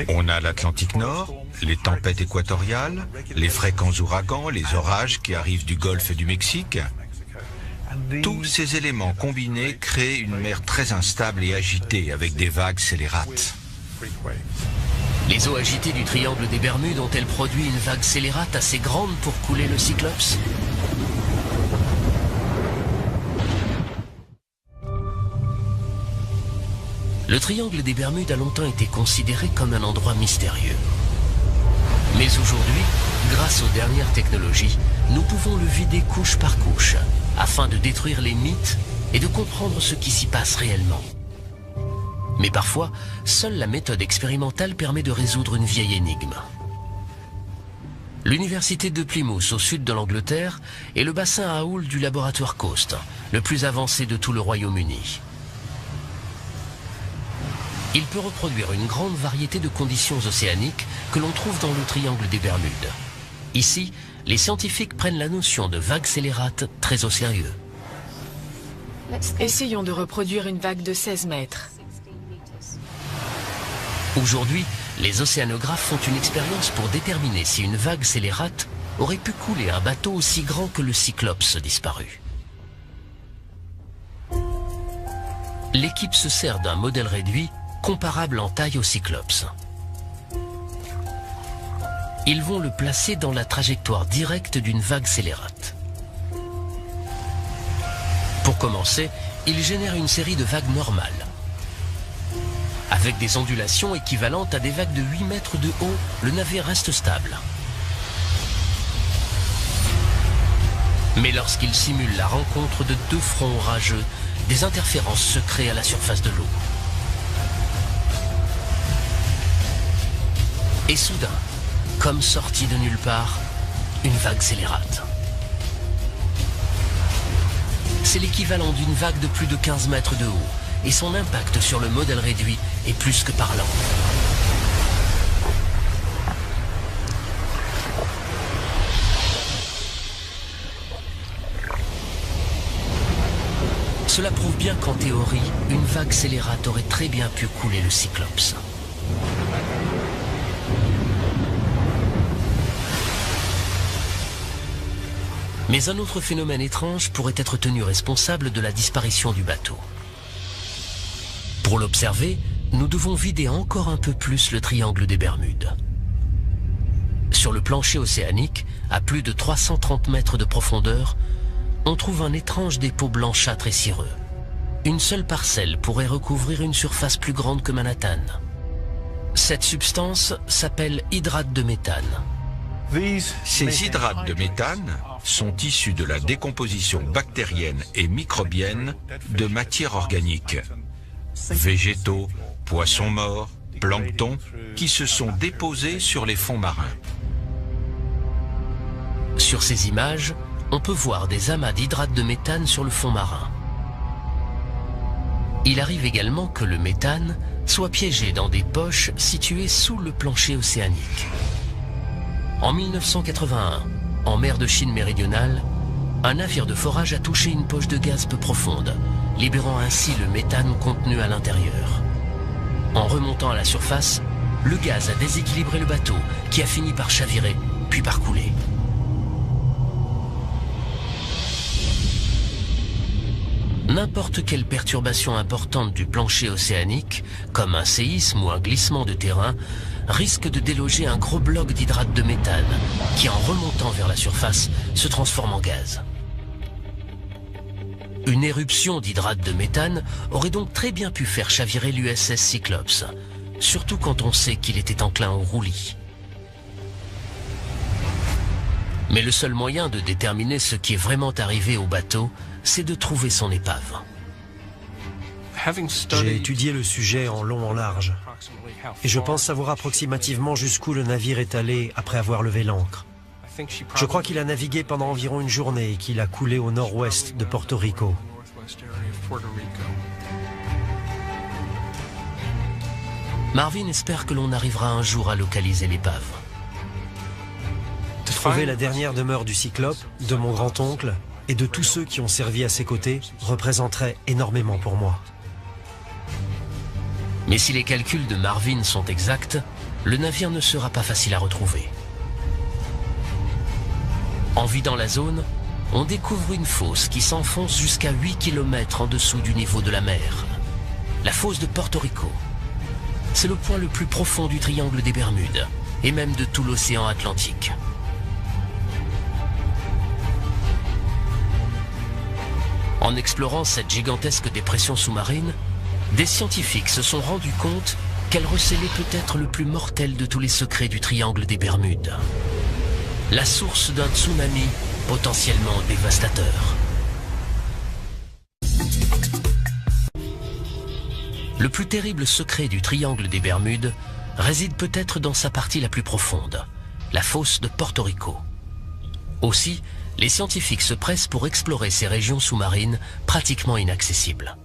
On a l'Atlantique Nord, les tempêtes équatoriales, les fréquents ouragans, les orages qui arrivent du golfe du Mexique. Tous ces éléments combinés créent une mer très instable et agitée avec des vagues scélérates. Les eaux agitées du triangle des Bermudes ont-elles produit une vague scélérate assez grande pour couler le Cyclops? Le triangle des Bermudes a longtemps été considéré comme un endroit mystérieux. Mais aujourd'hui, grâce aux dernières technologies, nous pouvons le vider couche par couche, afin de détruire les mythes et de comprendre ce qui s'y passe réellement. Mais parfois, seule la méthode expérimentale permet de résoudre une vieille énigme. L'université de Plymouth, au sud de l'Angleterre, est le bassin à houle du laboratoire Coast, le plus avancé de tout le Royaume-Uni. Il peut reproduire une grande variété de conditions océaniques que l'on trouve dans le triangle des Bermudes. Ici, les scientifiques prennent la notion de vague scélérate très au sérieux. Essayons de reproduire une vague de 16 mètres. Aujourd'hui, les océanographes font une expérience pour déterminer si une vague scélérate aurait pu couler un bateau aussi grand que le Cyclops disparu. L'équipe se sert d'un modèle réduit comparable en taille au Cyclops. Ils vont le placer dans la trajectoire directe d'une vague scélérate. Pour commencer, ils génèrent une série de vagues normales, avec des ondulations équivalentes à des vagues de 8 mètres de haut. Le navire reste stable. Mais lorsqu'ils simulent la rencontre de deux fronts orageux, des interférences se créent à la surface de l'eau. Et soudain, comme sortie de nulle part, une vague scélérate. C'est l'équivalent d'une vague de plus de 15 mètres de haut, et son impact sur le modèle réduit est plus que parlant. Cela prouve bien qu'en théorie, une vague scélérate aurait très bien pu couler le Cyclops. Mais un autre phénomène étrange pourrait être tenu responsable de la disparition du bateau. Pour l'observer, nous devons vider encore un peu plus le triangle des Bermudes. Sur le plancher océanique, à plus de 330 mètres de profondeur, on trouve un étrange dépôt blanchâtre et cireux. Une seule parcelle pourrait recouvrir une surface plus grande que Manhattan. Cette substance s'appelle hydrate de méthane. Ces hydrates de méthane sont issus de la décomposition bactérienne et microbienne de matières organiques, végétaux, poissons morts, plancton, qui se sont déposés sur les fonds marins. Sur ces images, on peut voir des amas d'hydrate de méthane sur le fond marin. Il arrive également que le méthane soit piégé dans des poches situées sous le plancher océanique. En 1981, en mer de Chine méridionale, un navire de forage a touché une poche de gaz peu profonde, libérant ainsi le méthane contenu à l'intérieur. En remontant à la surface, le gaz a déséquilibré le bateau, qui a fini par chavirer, puis par couler. N'importe quelle perturbation importante du plancher océanique, comme un séisme ou un glissement de terrain, risque de déloger un gros bloc d'hydrate de méthane, qui en remontant vers la surface, se transforme en gaz. Une éruption d'hydrate de méthane aurait donc très bien pu faire chavirer l'USS Cyclops, surtout quand on sait qu'il était enclin au roulis. Mais le seul moyen de déterminer ce qui est vraiment arrivé au bateau, c'est de trouver son épave. J'ai étudié le sujet en long en large, et je pense savoir approximativement jusqu'où le navire est allé après avoir levé l'ancre. Je crois qu'il a navigué pendant environ une journée et qu'il a coulé au nord-ouest de Porto Rico. Marvin espère que l'on arrivera un jour à localiser l'épave. Trouver la dernière demeure du Cyclope, de mon grand-oncle et de tous ceux qui ont servi à ses côtés représenterait énormément pour moi. Mais si les calculs de Marvin sont exacts, le navire ne sera pas facile à retrouver. En vidant la zone, on découvre une fosse qui s'enfonce jusqu'à 8 km en dessous du niveau de la mer. La fosse de Porto Rico. C'est le point le plus profond du triangle des Bermudes, et même de tout l'océan Atlantique. En explorant cette gigantesque dépression sous-marine, des scientifiques se sont rendus compte qu'elle recelait peut-être le plus mortel de tous les secrets du triangle des Bermudes. La source d'un tsunami potentiellement dévastateur. Le plus terrible secret du triangle des Bermudes réside peut-être dans sa partie la plus profonde, la fosse de Porto Rico. Aussi, les scientifiques se pressent pour explorer ces régions sous-marines pratiquement inaccessibles.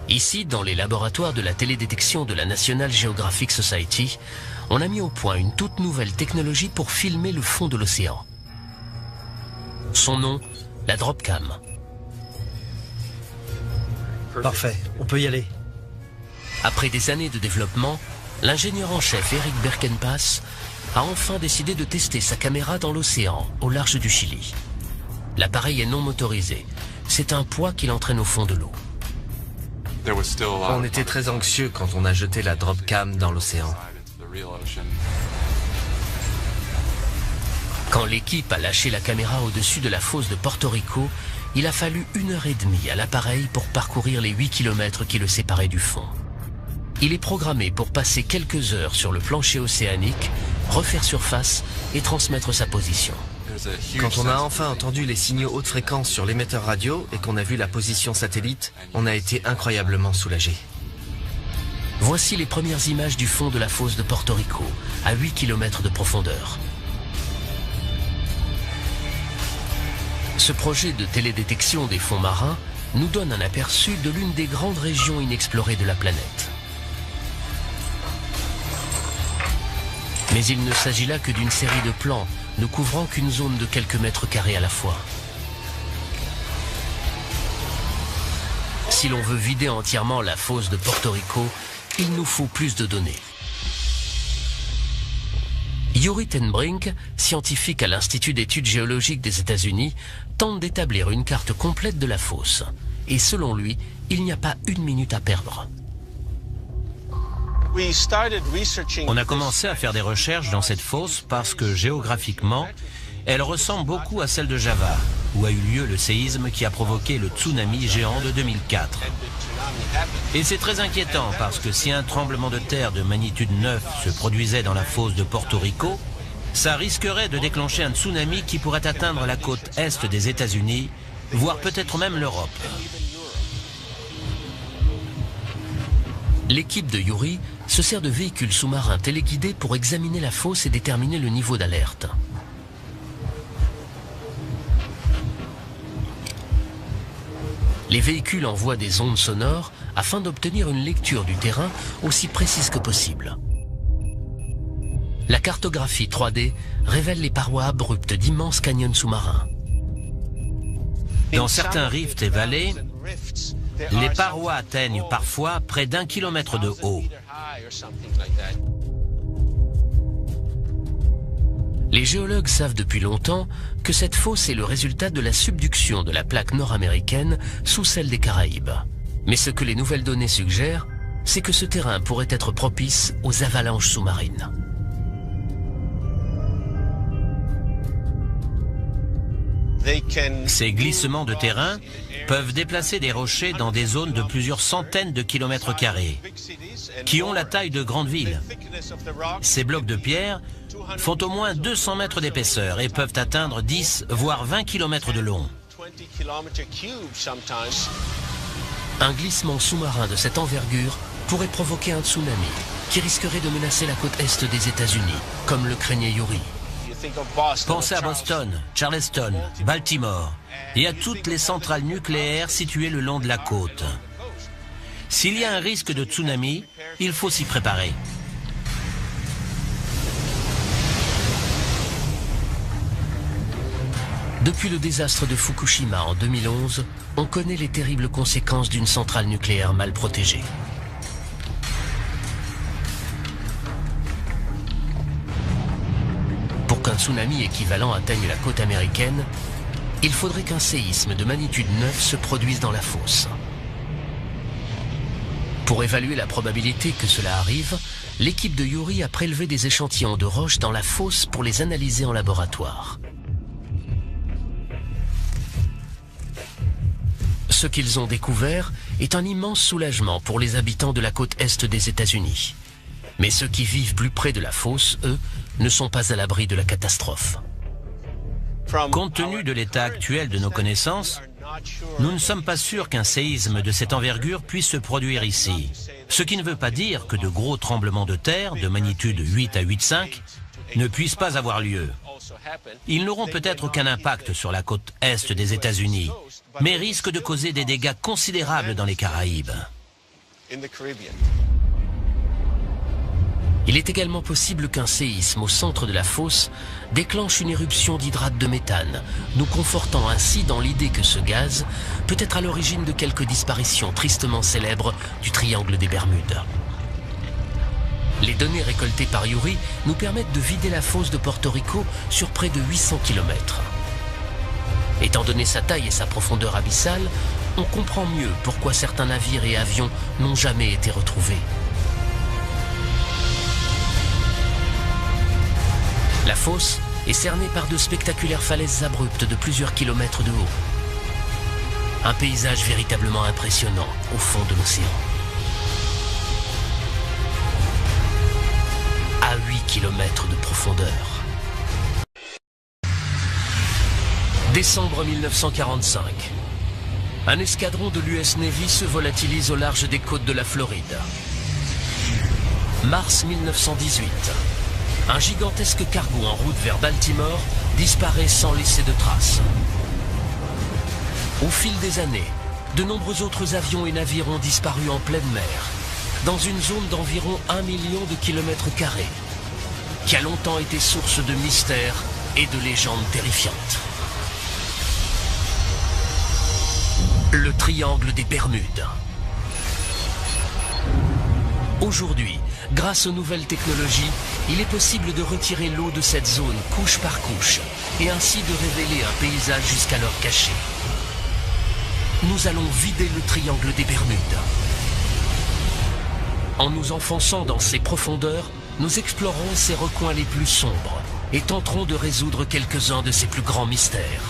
Ici, dans les laboratoires de la télédétection de la National Geographic Society, on a mis au point une toute nouvelle technologie pour filmer le fond de l'océan. Son nom, la Dropcam. Parfait, on peut y aller. Après des années de développement, l'ingénieur en chef Eric Berkenpass a enfin décidé de tester sa caméra dans l'océan, au large du Chili. L'appareil est non motorisé. C'est un poids qu'il entraîne au fond de l'eau. On était très anxieux quand on a jeté la Dropcam dans l'océan. Quand l'équipe a lâché la caméra au-dessus de la fosse de Porto Rico, il a fallu 1h30 à l'appareil pour parcourir les 8 km qui le séparaient du fond. Il est programmé pour passer quelques heures sur le plancher océanique, refaire surface et transmettre sa position. Quand on a enfin entendu les signaux haute fréquence sur l'émetteur radio et qu'on a vu la position satellite, on a été incroyablement soulagés. Voici les premières images du fond de la fosse de Porto Rico, à 8 km de profondeur. Ce projet de télédétection des fonds marins nous donne un aperçu de l'une des grandes régions inexplorées de la planète. Mais il ne s'agit là que d'une série de plans ne couvrant qu'une zone de quelques mètres carrés à la fois. Si l'on veut vider entièrement la fosse de Porto Rico, il nous faut plus de données. Yuri ten Brink, scientifique à l'Institut d'études géologiques des États-Unis, tente d'établir une carte complète de la fosse. Et selon lui, il n'y a pas une minute à perdre. On a commencé à faire des recherches dans cette fosse parce que géographiquement, Elle ressemble beaucoup à celle de Java, où a eu lieu le séisme qui a provoqué le tsunami géant de 2004. Et c'est très inquiétant parce que si un tremblement de terre de magnitude 9 se produisait dans la fosse de Porto Rico, ça risquerait de déclencher un tsunami qui pourrait atteindre la côte est des États-Unis, voire peut-être même l'Europe. L'équipe de Yuri se sert de véhicules sous-marins téléguidés pour examiner la fosse et déterminer le niveau d'alerte. Les véhicules envoient des ondes sonores afin d'obtenir une lecture du terrain aussi précise que possible. La cartographie 3D révèle les parois abruptes d'immenses canyons sous-marins. Dans certains rifts et vallées, les parois atteignent parfois près d'1 kilomètre de haut. Les géologues savent depuis longtemps que cette fosse est le résultat de la subduction de la plaque nord-américaine sous celle des Caraïbes. Mais ce que les nouvelles données suggèrent, c'est que ce terrain pourrait être propice aux avalanches sous-marines. Ces glissements de terrain peuvent déplacer des rochers dans des zones de plusieurs centaines de kilomètres carrés, qui ont la taille de grandes villes. Ces blocs de pierre font au moins 200 mètres d'épaisseur et peuvent atteindre 10 voire 20 kilomètres de long. Un glissement sous-marin de cette envergure pourrait provoquer un tsunami qui risquerait de menacer la côte est des États-Unis, comme le craignait Yuri. Pensez à Boston, Charleston, Baltimore et à toutes les centrales nucléaires situées le long de la côte. S'il y a un risque de tsunami, il faut s'y préparer. Depuis le désastre de Fukushima en 2011, on connaît les terribles conséquences d'une centrale nucléaire mal protégée. Pour qu'un tsunami équivalent atteigne la côte américaine, il faudrait qu'un séisme de magnitude 9 se produise dans la fosse. Pour évaluer la probabilité que cela arrive, l'équipe de Yuri a prélevé des échantillons de roches dans la fosse pour les analyser en laboratoire. Ce qu'ils ont découvert est un immense soulagement pour les habitants de la côte est des États-Unis. Mais ceux qui vivent plus près de la fosse, eux, ne sont pas à l'abri de la catastrophe. Compte tenu de l'état actuel de nos connaissances, nous ne sommes pas sûrs qu'un séisme de cette envergure puisse se produire ici. Ce qui ne veut pas dire que de gros tremblements de terre de magnitude 8 à 8,5 ne puissent pas avoir lieu. Ils n'auront peut-être aucun impact sur la côte est des États-Unis, mais risquent de causer des dégâts considérables dans les Caraïbes. Il est également possible qu'un séisme au centre de la fosse déclenche une éruption d'hydrate de méthane, nous confortant ainsi dans l'idée que ce gaz peut être à l'origine de quelques disparitions tristement célèbres du triangle des Bermudes. Les données récoltées par Yuri nous permettent de vider la fosse de Porto Rico sur près de 800 km. Étant donné sa taille et sa profondeur abyssale, on comprend mieux pourquoi certains navires et avions n'ont jamais été retrouvés. La fosse est cernée par de spectaculaires falaises abruptes de plusieurs kilomètres de haut. Un paysage véritablement impressionnant au fond de l'océan. À 8 kilomètres de profondeur. Décembre 1945. Un escadron de l'US Navy se volatilise au large des côtes de la Floride. Mars 1918. Un gigantesque cargo en route vers Baltimore disparaît sans laisser de traces. Au fil des années, de nombreux autres avions et navires ont disparu en pleine mer, dans une zone d'environ 1 million de kilomètres carrés, qui a longtemps été source de mystères et de légendes terrifiantes. Le triangle des Bermudes. Aujourd'hui, grâce aux nouvelles technologies, il est possible de retirer l'eau de cette zone couche par couche et ainsi de révéler un paysage jusqu'alors caché. Nous allons vider le triangle des Bermudes. En nous enfonçant dans ses profondeurs, nous explorerons ses recoins les plus sombres et tenterons de résoudre quelques-uns de ses plus grands mystères.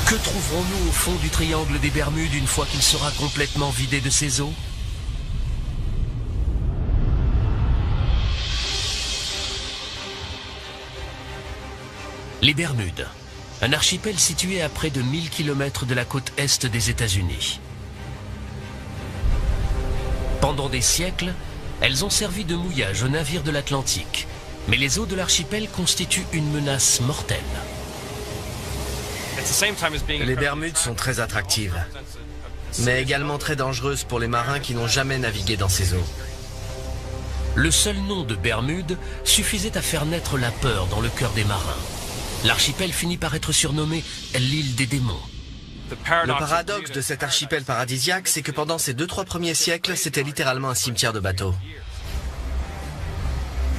Que trouverons-nous au fond du triangle des Bermudes une fois qu'il sera complètement vidé de ses eaux? Les Bermudes, un archipel situé à près de 1000 km de la côte est des États-Unis. Pendant des siècles, elles ont servi de mouillage aux navires de l'Atlantique, mais les eaux de l'archipel constituent une menace mortelle. Les Bermudes sont très attractives, mais également très dangereuses pour les marins qui n'ont jamais navigué dans ces eaux. Le seul nom de Bermudes suffisait à faire naître la peur dans le cœur des marins. L'archipel finit par être surnommé l'île des démons. Le paradoxe de cet archipel paradisiaque, c'est que pendant ces 2-3 premiers siècles, c'était littéralement un cimetière de bateaux.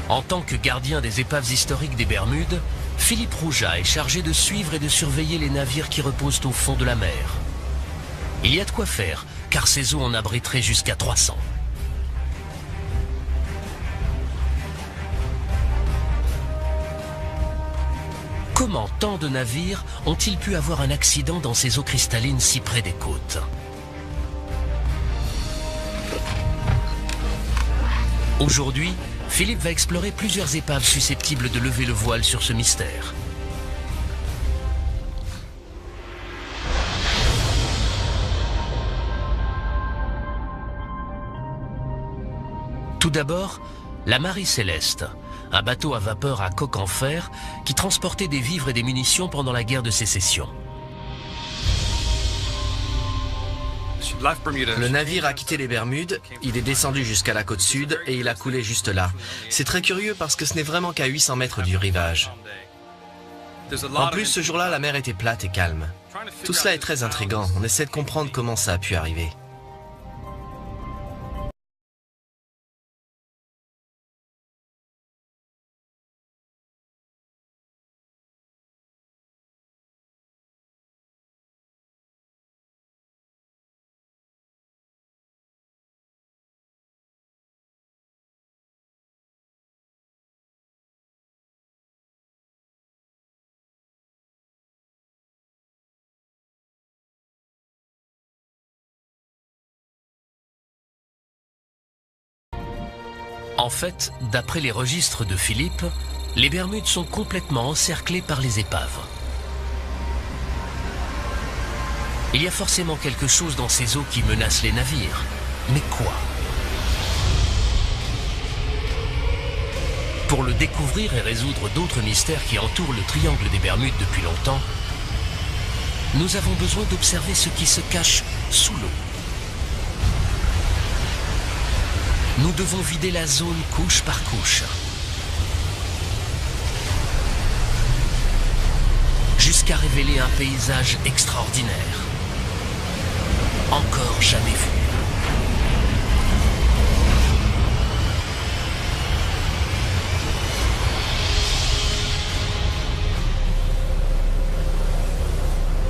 En tant que gardien des épaves historiques des Bermudes, Philippe Rouja est chargé de suivre et de surveiller les navires qui reposent au fond de la mer. Il y a de quoi faire, car ces eaux en abriteraient jusqu'à 300. Comment tant de navires ont-ils pu avoir un accident dans ces eaux cristallines si près des côtes? Aujourd'hui, Philippe va explorer plusieurs épaves susceptibles de lever le voile sur ce mystère. Tout d'abord, la Marie Céleste, un bateau à vapeur à coque en fer qui transportait des vivres et des munitions pendant la guerre de sécession. Le navire a quitté les Bermudes, il est descendu jusqu'à la côte sud et il a coulé juste là. C'est très curieux parce que ce n'est vraiment qu'à 800 mètres du rivage. En plus, ce jour-là, la mer était plate et calme. Tout cela est très intriguant, on essaie de comprendre comment ça a pu arriver. En fait, d'après les registres de Philippe, les Bermudes sont complètement encerclées par les épaves. Il y a forcément quelque chose dans ces eaux qui menace les navires. Mais quoi? Pour le découvrir et résoudre d'autres mystères qui entourent le triangle des Bermudes depuis longtemps, nous avons besoin d'observer ce qui se cache sous l'eau. Nous devons vider la zone couche par couche, jusqu'à révéler un paysage extraordinaire, encore jamais vu.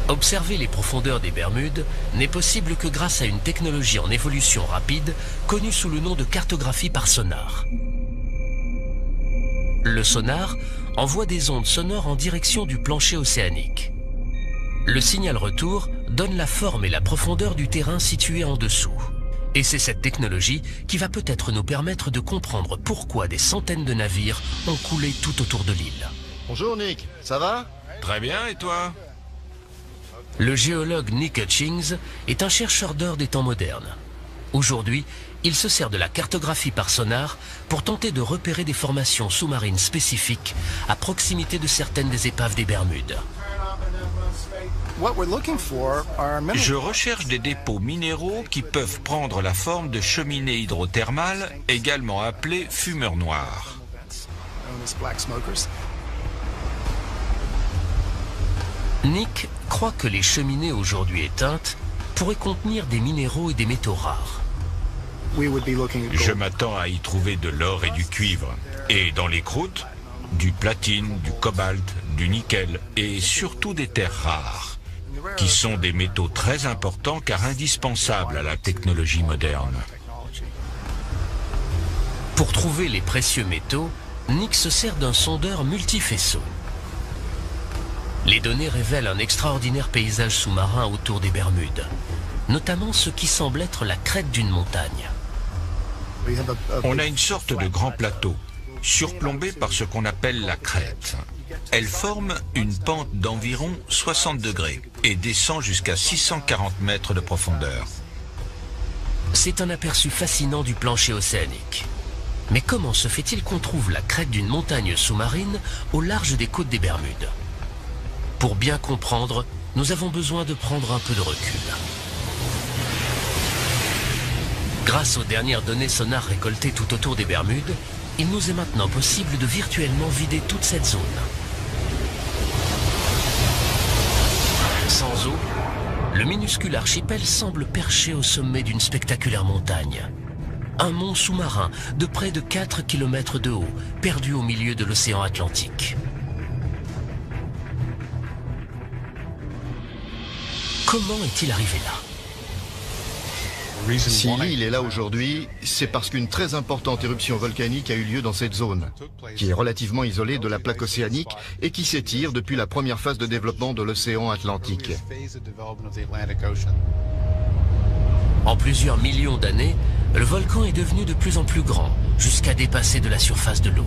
Observer les profondeurs des Bermudes n'est possible que grâce à une technologie en évolution rapide connue sous le nom de cartographie par sonar. Le sonar envoie des ondes sonores en direction du plancher océanique. Le signal retour donne la forme et la profondeur du terrain situé en dessous. Et c'est cette technologie qui va peut-être nous permettre de comprendre pourquoi des centaines de navires ont coulé tout autour de l'île. Bonjour Nick, ça va? Très bien, et toi? Le géologue Nick Hutchings est un chercheur d'or des temps modernes. Aujourd'hui, il se sert de la cartographie par sonar pour tenter de repérer des formations sous-marines spécifiques à proximité de certaines des épaves des Bermudes. Je recherche des dépôts minéraux qui peuvent prendre la forme de cheminées hydrothermales, également appelées fumeurs noirs. Nick croit que les cheminées aujourd'hui éteintes pourraient contenir des minéraux et des métaux rares. Je m'attends à y trouver de l'or et du cuivre. Et dans les croûtes, du platine, du cobalt, du nickel et surtout des terres rares, qui sont des métaux très importants car indispensables à la technologie moderne. Pour trouver les précieux métaux, Nick se sert d'un sondeur multifaisceau. Les données révèlent un extraordinaire paysage sous-marin autour des Bermudes, notamment ce qui semble être la crête d'une montagne. On a une sorte de grand plateau, surplombé par ce qu'on appelle la crête. Elle forme une pente d'environ 60 degrés et descend jusqu'à 640 mètres de profondeur. C'est un aperçu fascinant du plancher océanique. Mais comment se fait-il qu'on trouve la crête d'une montagne sous-marine au large des côtes des Bermudes? Pour bien comprendre, nous avons besoin de prendre un peu de recul. Grâce aux dernières données sonars récoltées tout autour des Bermudes, il nous est maintenant possible de virtuellement vider toute cette zone. Sans eau, le minuscule archipel semble perché au sommet d'une spectaculaire montagne. Un mont sous-marin de près de 4 km de haut, perdu au milieu de l'océan Atlantique. Comment est-il arrivé là? Si l'île est là aujourd'hui, c'est parce qu'une très importante éruption volcanique a eu lieu dans cette zone, qui est relativement isolée de la plaque océanique et qui s'étire depuis la première phase de développement de l'océan Atlantique. En plusieurs millions d'années, le volcan est devenu de plus en plus grand, jusqu'à dépasser de la surface de l'eau.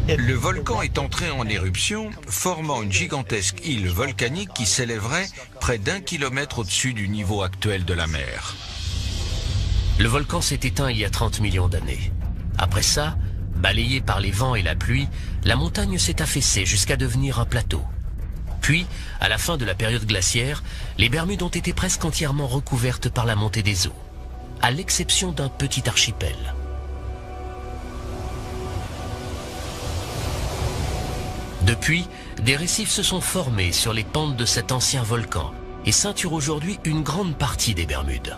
Le volcan est entré en éruption, formant une gigantesque île volcanique qui s'élèverait près d'1 kilomètre au-dessus du niveau actuel de la mer. Le volcan s'est éteint il y a 30 millions d'années. Après ça, balayé par les vents et la pluie, la montagne s'est affaissée jusqu'à devenir un plateau. Puis, à la fin de la période glaciaire, les Bermudes ont été presque entièrement recouvertes par la montée des eaux, à l'exception d'un petit archipel. Depuis, des récifs se sont formés sur les pentes de cet ancien volcan et ceinturent aujourd'hui une grande partie des Bermudes.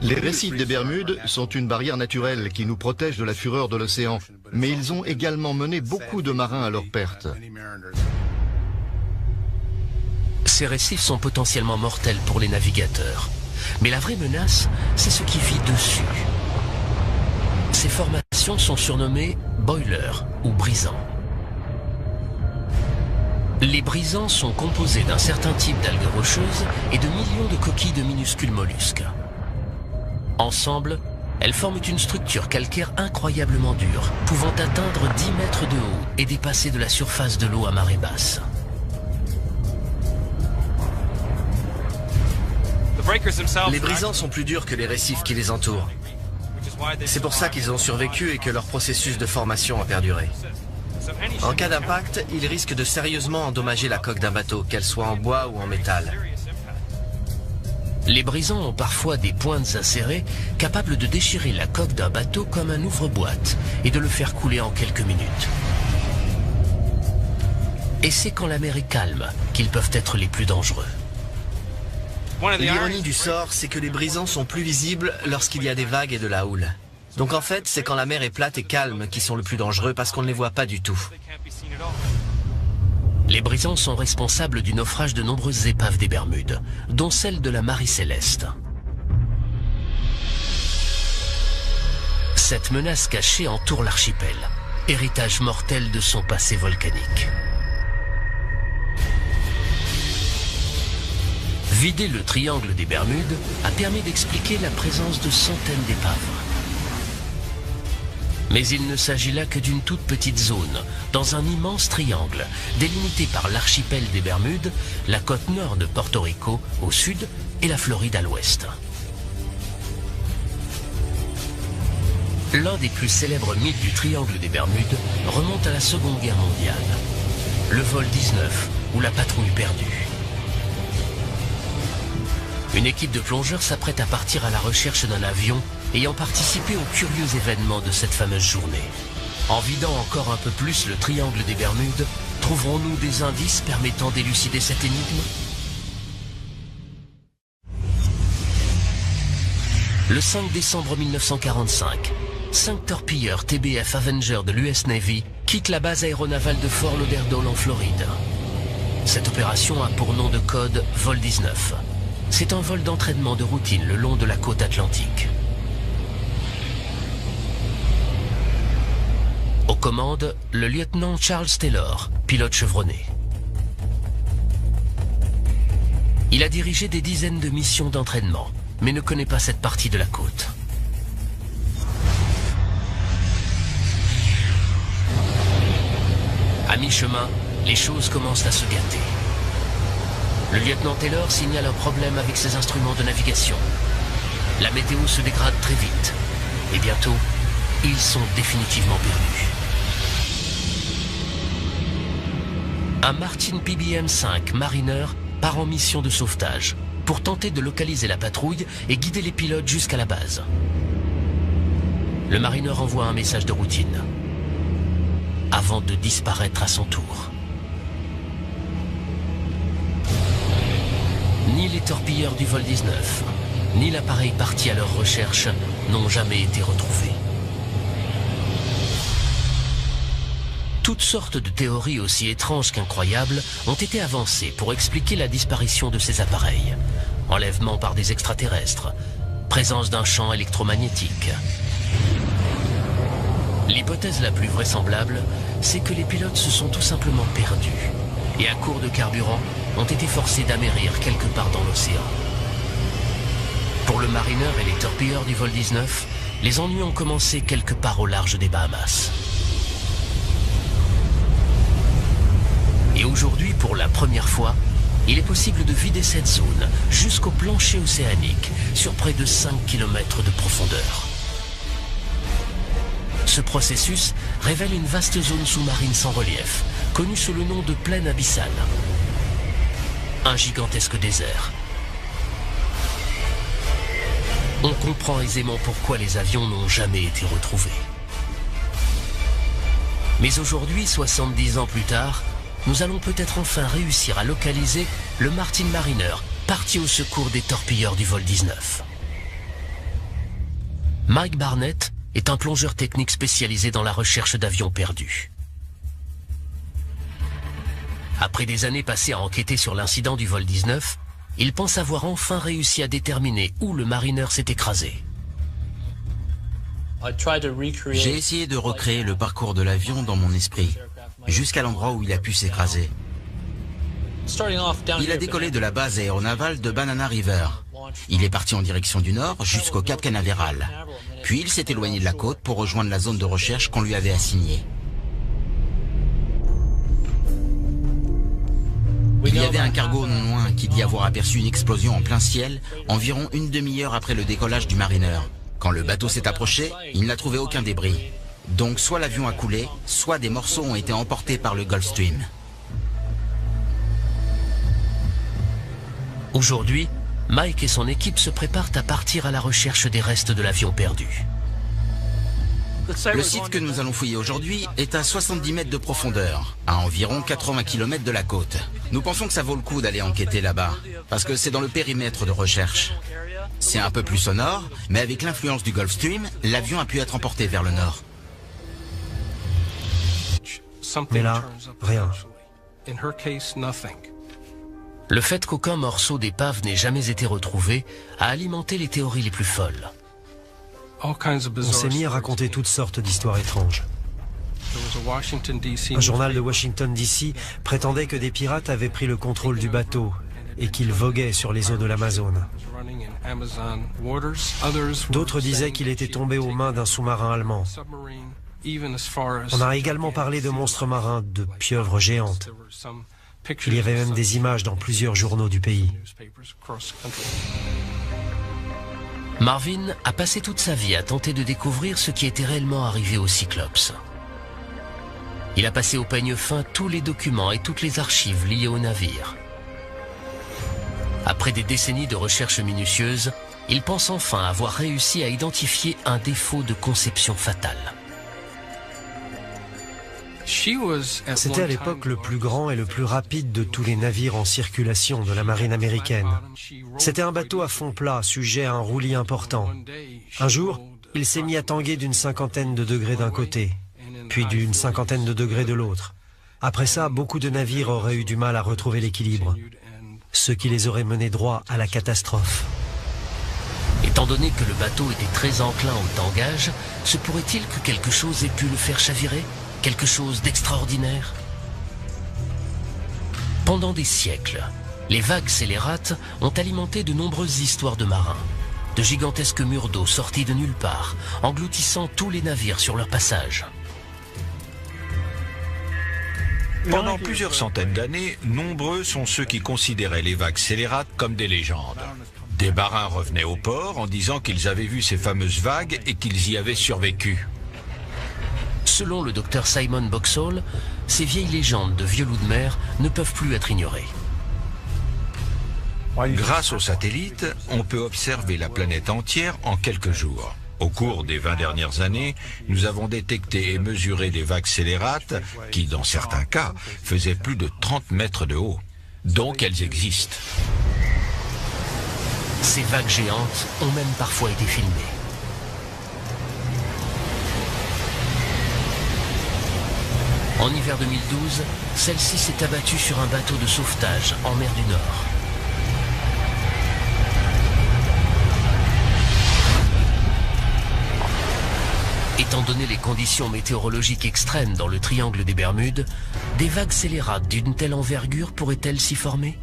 Les récifs des Bermudes sont une barrière naturelle qui nous protège de la fureur de l'océan, mais ils ont également mené beaucoup de marins à leur perte. Ces récifs sont potentiellement mortels pour les navigateurs. Mais la vraie menace, c'est ce qui vit dessus. Ces formations sont surnommées boilers ou brisants. Les brisants sont composés d'un certain type d'algues rocheuses et de millions de coquilles de minuscules mollusques. Ensemble, elles forment une structure calcaire incroyablement dure, pouvant atteindre 10 mètres de haut et dépasser de la surface de l'eau à marée basse. Les brisants sont plus durs que les récifs qui les entourent. C'est pour ça qu'ils ont survécu et que leur processus de formation a perduré. En cas d'impact, ils risquent de sérieusement endommager la coque d'un bateau, qu'elle soit en bois ou en métal. Les brisants ont parfois des pointes acérées capables de déchirer la coque d'un bateau comme un ouvre-boîte et de le faire couler en quelques minutes. Et c'est quand la mer est calme qu'ils peuvent être les plus dangereux. L'ironie du sort, c'est que les brisants sont plus visibles lorsqu'il y a des vagues et de la houle. Donc en fait, c'est quand la mer est plate et calme qu'ils sont le plus dangereux parce qu'on ne les voit pas du tout. Les brisants sont responsables du naufrage de nombreuses épaves des Bermudes, dont celle de la Marie Céleste. Cette menace cachée entoure l'archipel, héritage mortel de son passé volcanique. Vider le triangle des Bermudes a permis d'expliquer la présence de centaines d'épaves. Mais il ne s'agit là que d'une toute petite zone, dans un immense triangle, délimité par l'archipel des Bermudes, la côte nord de Porto Rico au sud et la Floride à l'ouest. L'un des plus célèbres mythes du triangle des Bermudes remonte à la Seconde Guerre mondiale. Le vol 19 ou la patrouille perdue. Une équipe de plongeurs s'apprête à partir à la recherche d'un avion ayant participé aux curieux événements de cette fameuse journée. En vidant encore un peu plus le triangle des Bermudes, trouverons-nous des indices permettant d'élucider cette énigme? Le 5 décembre 1945, 5 torpilleurs TBF Avenger de l'US Navy quittent la base aéronavale de Fort Lauderdale en Floride. Cette opération a pour nom de code Vol 19. C'est un vol d'entraînement de routine le long de la côte atlantique. commandes le lieutenant Charles Taylor, pilote chevronné. Il a dirigé des dizaines de missions d'entraînement, mais ne connaît pas cette partie de la côte. À mi-chemin, les choses commencent à se gâter. Le lieutenant Taylor signale un problème avec ses instruments de navigation. La météo se dégrade très vite. Et bientôt, ils sont définitivement perdus. Un Martin PBM-5 Mariner part en mission de sauvetage pour tenter de localiser la patrouille et guider les pilotes jusqu'à la base. Le Mariner envoie un message de routine avant de disparaître à son tour. Ni les torpilleurs du vol 19, ni l'appareil parti à leur recherche n'ont jamais été retrouvés. Toutes sortes de théories aussi étranges qu'incroyables ont été avancées pour expliquer la disparition de ces appareils. Enlèvement par des extraterrestres, présence d'un champ électromagnétique. L'hypothèse la plus vraisemblable, c'est que les pilotes se sont tout simplement perdus et à court de carburant ont été forcés d'amérir quelque part dans l'océan. Pour le Mariner et les torpilleurs du vol 19, les ennuis ont commencé quelque part au large des Bahamas. Et aujourd'hui, pour la première fois, il est possible de vider cette zone jusqu'au plancher océanique sur près de 5 km de profondeur. Ce processus révèle une vaste zone sous-marine sans relief, connue sous le nom de plaine abyssale. Un gigantesque désert. On comprend aisément pourquoi les avions n'ont jamais été retrouvés. Mais aujourd'hui, 70 ans plus tard, nous allons peut-être enfin réussir à localiser le Martin Mariner, parti au secours des torpilleurs du vol 19. Mike Barnett est un plongeur technique spécialisé dans la recherche d'avions perdus. Après des années passées à enquêter sur l'incident du vol 19, il pense avoir enfin réussi à déterminer où le Mariner s'est écrasé. J'ai essayé de recréer le parcours de l'avion dans mon esprit, jusqu'à l'endroit où il a pu s'écraser. Il a décollé de la base aéronavale de Banana River. Il est parti en direction du nord jusqu'au Cap Canaveral. Puis il s'est éloigné de la côte pour rejoindre la zone de recherche qu'on lui avait assignée. Il y avait un cargo non loin qui dit avoir aperçu une explosion en plein ciel environ une demi-heure après le décollage du Mariner. Quand le bateau s'est approché, il n'a trouvé aucun débris. Donc soit l'avion a coulé, soit des morceaux ont été emportés par le Gulf Stream. Aujourd'hui, Mike et son équipe se préparent à partir à la recherche des restes de l'avion perdu. Le site que nous allons fouiller aujourd'hui est à 70 mètres de profondeur, à environ 80 km de la côte. Nous pensons que ça vaut le coup d'aller enquêter là-bas, parce que c'est dans le périmètre de recherche. C'est un peu plus sonore, mais avec l'influence du Gulf Stream, l'avion a pu être emporté vers le nord. Mais là, rien. Le fait qu'aucun morceau d'épave n'ait jamais été retrouvé a alimenté les théories les plus folles. On s'est mis à raconter toutes sortes d'histoires étranges. Un journal de Washington DC prétendait que des pirates avaient pris le contrôle du bateau et qu'ils voguaient sur les eaux de l'Amazone. D'autres disaient qu'il était tombé aux mains d'un sous-marin allemand. On a également parlé de monstres marins, de pieuvres géantes. Il y avait même des images dans plusieurs journaux du pays. Marvin a passé toute sa vie à tenter de découvrir ce qui était réellement arrivé au Cyclops. Il a passé au peigne fin tous les documents et toutes les archives liées au navire. Après des décennies de recherches minutieuses, il pense enfin avoir réussi à identifier un défaut de conception fatale. C'était à l'époque le plus grand et le plus rapide de tous les navires en circulation de la marine américaine. C'était un bateau à fond plat, sujet à un roulis important. Un jour, il s'est mis à tanguer d'une 50aine de degrés d'un côté, puis d'une 50aine de degrés de l'autre. Après ça, beaucoup de navires auraient eu du mal à retrouver l'équilibre, ce qui les aurait menés droit à la catastrophe. Étant donné que le bateau était très enclin au tangage, se pourrait-il que quelque chose ait pu le faire chavirer ? quelque chose d'extraordinaire? Pendant des siècles, les vagues scélérates ont alimenté de nombreuses histoires de marins. De gigantesques murs d'eau sortis de nulle part, engloutissant tous les navires sur leur passage. Pendant plusieurs centaines d'années, nombreux sont ceux qui considéraient les vagues scélérates comme des légendes. Des marins revenaient au port en disant qu'ils avaient vu ces fameuses vagues et qu'ils y avaient survécu. Selon le docteur Simon Boxall, ces vieilles légendes de vieux loups de mer ne peuvent plus être ignorées. Grâce aux satellites, on peut observer la planète entière en quelques jours. Au cours des 20 dernières années, nous avons détecté et mesuré des vagues scélérates qui, dans certains cas, faisaient plus de 30 mètres de haut. Donc elles existent. Ces vagues géantes ont même parfois été filmées. En hiver 2012, celle-ci s'est abattue sur un bateau de sauvetage en mer du Nord. Étant donné les conditions météorologiques extrêmes dans le triangle des Bermudes, des vagues scélérates d'une telle envergure pourraient-elles s'y former?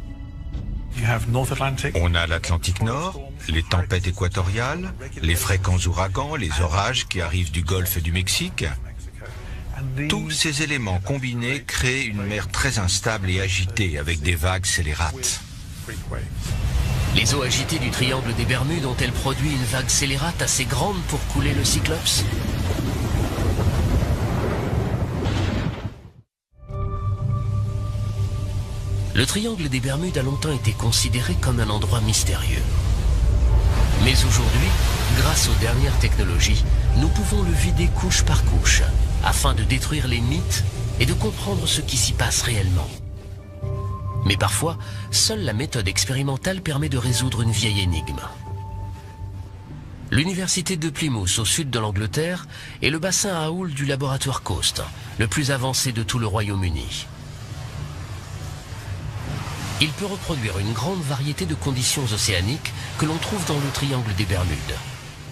On a l'Atlantique Nord, les tempêtes équatoriales, les fréquents ouragans, les orages qui arrivent du golfe du Mexique. Tous ces éléments combinés créent une mer très instable et agitée avec des vagues scélérates. Les eaux agitées du triangle des Bermudes ont-elles produit une vague scélérate assez grande pour couler le Cyclops? Le triangle des Bermudes a longtemps été considéré comme un endroit mystérieux. Mais aujourd'hui, grâce aux dernières technologies, nous pouvons le vider couche par couche, afin de détruire les mythes et de comprendre ce qui s'y passe réellement. Mais parfois, seule la méthode expérimentale permet de résoudre une vieille énigme. L'université de Plymouth, au sud de l'Angleterre, est le bassin à houle du laboratoire Coast, le plus avancé de tout le Royaume-Uni. Il peut reproduire une grande variété de conditions océaniques que l'on trouve dans le triangle des Bermudes.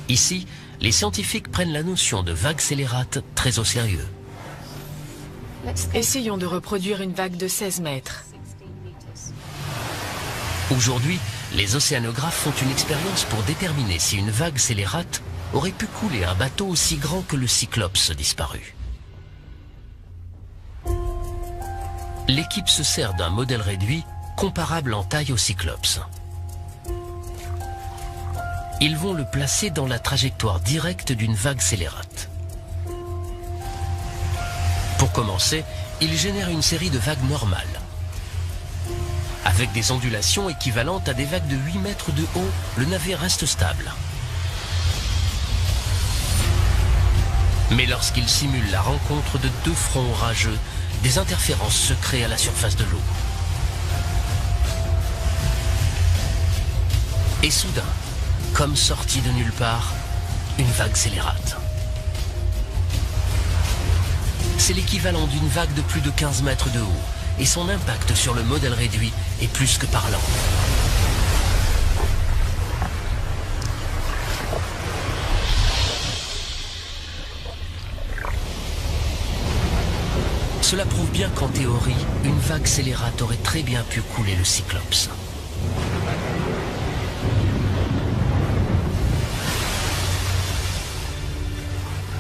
Ici, les scientifiques prennent la notion de vague scélérate très au sérieux. Essayons de reproduire une vague de 16 mètres. Aujourd'hui, les océanographes font une expérience pour déterminer si une vague scélérate aurait pu couler un bateau aussi grand que le Cyclops disparu. L'équipe se sert d'un modèle réduit comparable en taille au Cyclops. Ils vont le placer dans la trajectoire directe d'une vague scélérate. Pour commencer, ils génèrent une série de vagues normales, avec des ondulations équivalentes à des vagues de 8 mètres de haut. Le navire reste stable. Mais lorsqu'il simule la rencontre de deux fronts orageux, des interférences se créent à la surface de l'eau. Et soudain, comme sortie de nulle part, une vague scélérate. C'est l'équivalent d'une vague de plus de 15 mètres de haut, et son impact sur le modèle réduit est plus que parlant. Cela prouve bien qu'en théorie, une vague scélérate aurait très bien pu couler le Cyclops.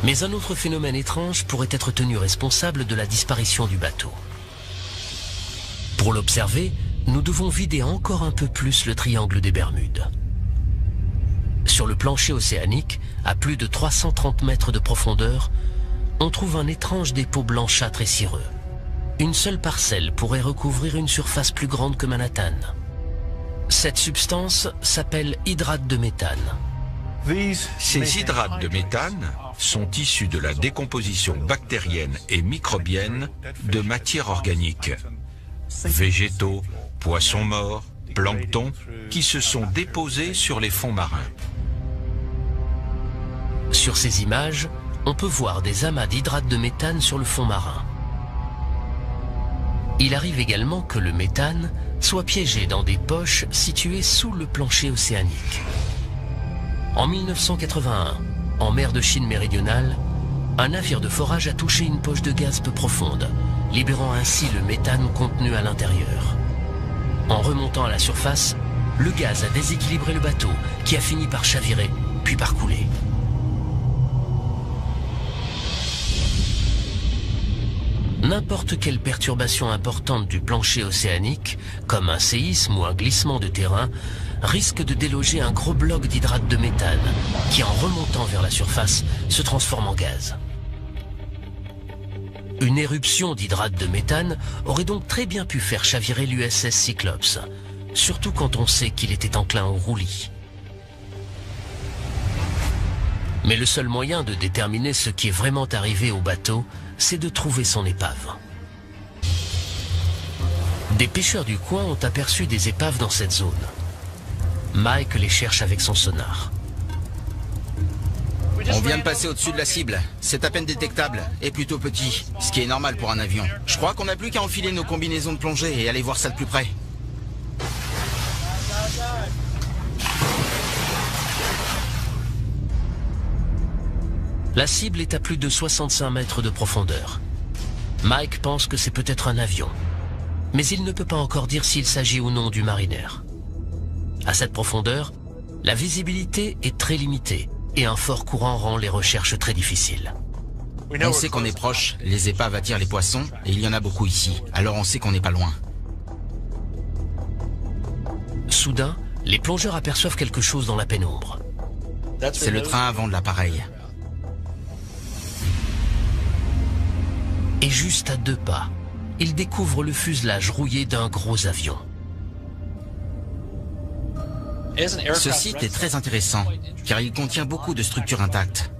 Mais un autre phénomène étrange pourrait être tenu responsable de la disparition du bateau. Pour l'observer, nous devons vider encore un peu plus le triangle des Bermudes. Sur le plancher océanique, à plus de 330 mètres de profondeur, on trouve un étrange dépôt blanchâtre et cireux. Une seule parcelle pourrait recouvrir une surface plus grande que Manhattan. Cette substance s'appelle hydrate de méthane. Ces hydrates de méthane sont issus de la décomposition bactérienne et microbienne de matières organiques, végétaux, poissons morts, plancton, qui se sont déposés sur les fonds marins. Sur ces images, on peut voir des amas d'hydrate de méthane sur le fond marin. Il arrive également que le méthane soit piégé dans des poches situées sous le plancher océanique. En 1981, en mer de Chine méridionale, un navire de forage a touché une poche de gaz peu profonde, libérant ainsi le méthane contenu à l'intérieur. En remontant à la surface, le gaz a déséquilibré le bateau, qui a fini par chavirer, puis par couler. N'importe quelle perturbation importante du plancher océanique, comme un séisme ou un glissement de terrain, risque de déloger un gros bloc d'hydrate de méthane, qui en remontant vers la surface, se transforme en gaz. Une éruption d'hydrate de méthane aurait donc très bien pu faire chavirer l'USS Cyclops, surtout quand on sait qu'il était enclin au roulis. Mais le seul moyen de déterminer ce qui est vraiment arrivé au bateau, c'est de trouver son épave. Des pêcheurs du coin ont aperçu des épaves dans cette zone. Mike les cherche avec son sonar. On vient de passer au-dessus de la cible. C'est à peine détectable et plutôt petit, ce qui est normal pour un avion. Je crois qu'on n'a plus qu'à enfiler nos combinaisons de plongée et aller voir ça de plus près. La cible est à plus de 65 mètres de profondeur. Mike pense que c'est peut-être un avion, mais il ne peut pas encore dire s'il s'agit ou non du Mariner. À cette profondeur, la visibilité est très limitée et un fort courant rend les recherches très difficiles. On sait qu'on est proche, les épaves attirent les poissons et il y en a beaucoup ici, alors on sait qu'on n'est pas loin. Soudain, les plongeurs aperçoivent quelque chose dans la pénombre. C'est le train avant de l'appareil. Et juste à 2 pas, ils découvrent le fuselage rouillé d'un gros avion. Ce site est très intéressant, car il contient beaucoup de structures intactes.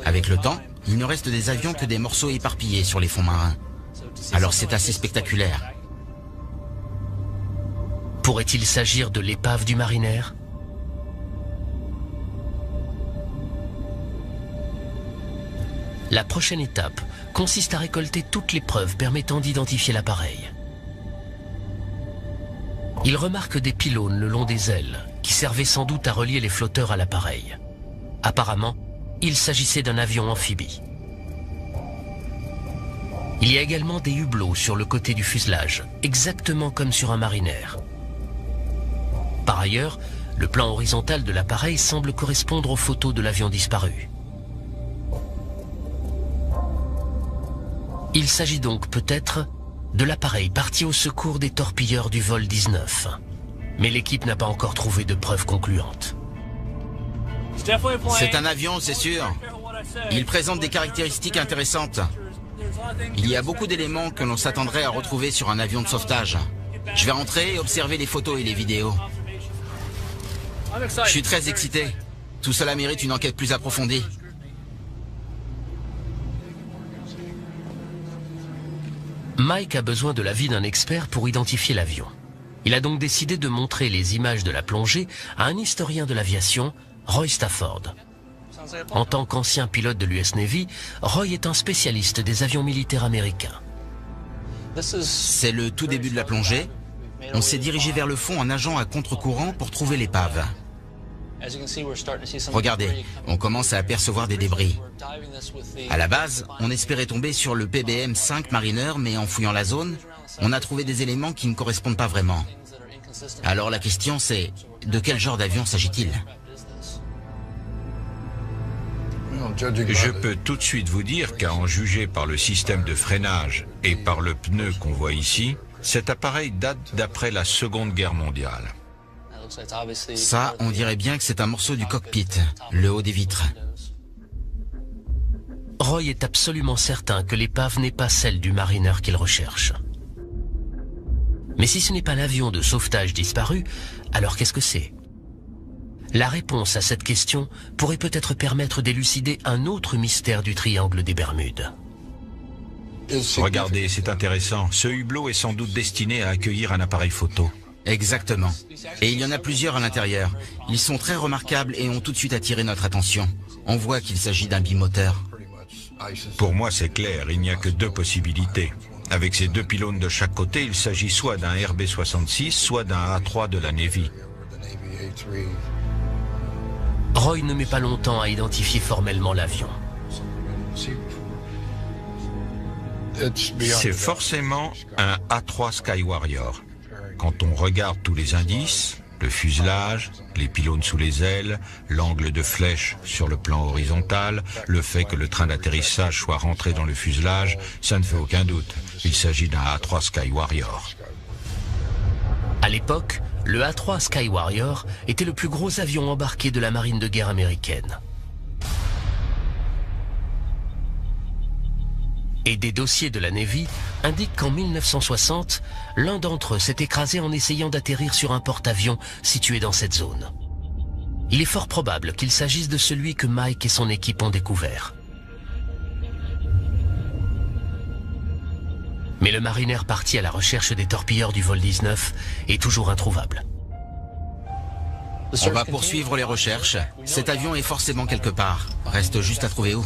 Avec le temps, il ne reste des avions que des morceaux éparpillés sur les fonds marins. Alors c'est assez spectaculaire. Pourrait-il s'agir de l'épave du Mariner ? La prochaine étape consiste à récolter toutes les preuves permettant d'identifier l'appareil. Il remarque des pylônes le long des ailes, qui servaient sans doute à relier les flotteurs à l'appareil. Apparemment, il s'agissait d'un avion amphibie. Il y a également des hublots sur le côté du fuselage, exactement comme sur un Mariner. Par ailleurs, le plan horizontal de l'appareil semble correspondre aux photos de l'avion disparu. Il s'agit donc peut-être de l'appareil parti au secours des torpilleurs du vol 19. Mais l'équipe n'a pas encore trouvé de preuves concluantes. C'est un avion, c'est sûr. Il présente des caractéristiques intéressantes. Il y a beaucoup d'éléments que l'on s'attendrait à retrouver sur un avion de sauvetage. Je vais rentrer et observer les photos et les vidéos. Je suis très excité. Tout cela mérite une enquête plus approfondie. Mike a besoin de l'avis d'un expert pour identifier l'avion. Il a donc décidé de montrer les images de la plongée à un historien de l'aviation, Roy Stafford. En tant qu'ancien pilote de l'US Navy, Roy est un spécialiste des avions militaires américains. C'est le tout début de la plongée. On s'est dirigé vers le fond en nageant à contre-courant pour trouver l'épave. Regardez, on commence à apercevoir des débris. À la base, on espérait tomber sur le PBM-5 Mariner, mais en fouillant la zone, on a trouvé des éléments qui ne correspondent pas vraiment. Alors la question c'est, de quel genre d'avion s'agit-il ? Je peux tout de suite vous dire qu'à en juger par le système de freinage et par le pneu qu'on voit ici, cet appareil date d'après la Seconde Guerre mondiale. Ça, on dirait bien que c'est un morceau du cockpit, le haut des vitres. Roy est absolument certain que l'épave n'est pas celle du Mariner qu'il recherche. Mais si ce n'est pas l'avion de sauvetage disparu, alors qu'est-ce que c'est ? La réponse à cette question pourrait peut-être permettre d'élucider un autre mystère du triangle des Bermudes. Regardez, c'est intéressant. Ce hublot est sans doute destiné à accueillir un appareil photo. Exactement. Et il y en a plusieurs à l'intérieur. Ils sont très remarquables et ont tout de suite attiré notre attention. On voit qu'il s'agit d'un bimoteur. Pour moi, c'est clair, il n'y a que 2 possibilités. Avec ces 2 pylônes de chaque côté, il s'agit soit d'un RB-66, soit d'un A3 de la Navy. Roy ne met pas longtemps à identifier formellement l'avion. C'est forcément un A3 Sky Warrior. Quand on regarde tous les indices, le fuselage, les pylônes sous les ailes, l'angle de flèche sur le plan horizontal, le fait que le train d'atterrissage soit rentré dans le fuselage, ça ne fait aucun doute. Il s'agit d'un A3 Sky Warrior. À l'époque, le A3 Sky Warrior était le plus gros avion embarqué de la marine de guerre américaine. Et des dossiers de la Navy indiquent qu'en 1960, l'un d'entre eux s'est écrasé en essayant d'atterrir sur un porte-avions situé dans cette zone. Il est fort probable qu'il s'agisse de celui que Mike et son équipe ont découvert. Mais le marinaire parti à la recherche des torpilleurs du vol 19 est toujours introuvable. On va poursuivre les recherches. Cet avion est forcément quelque part. Reste juste à trouver où.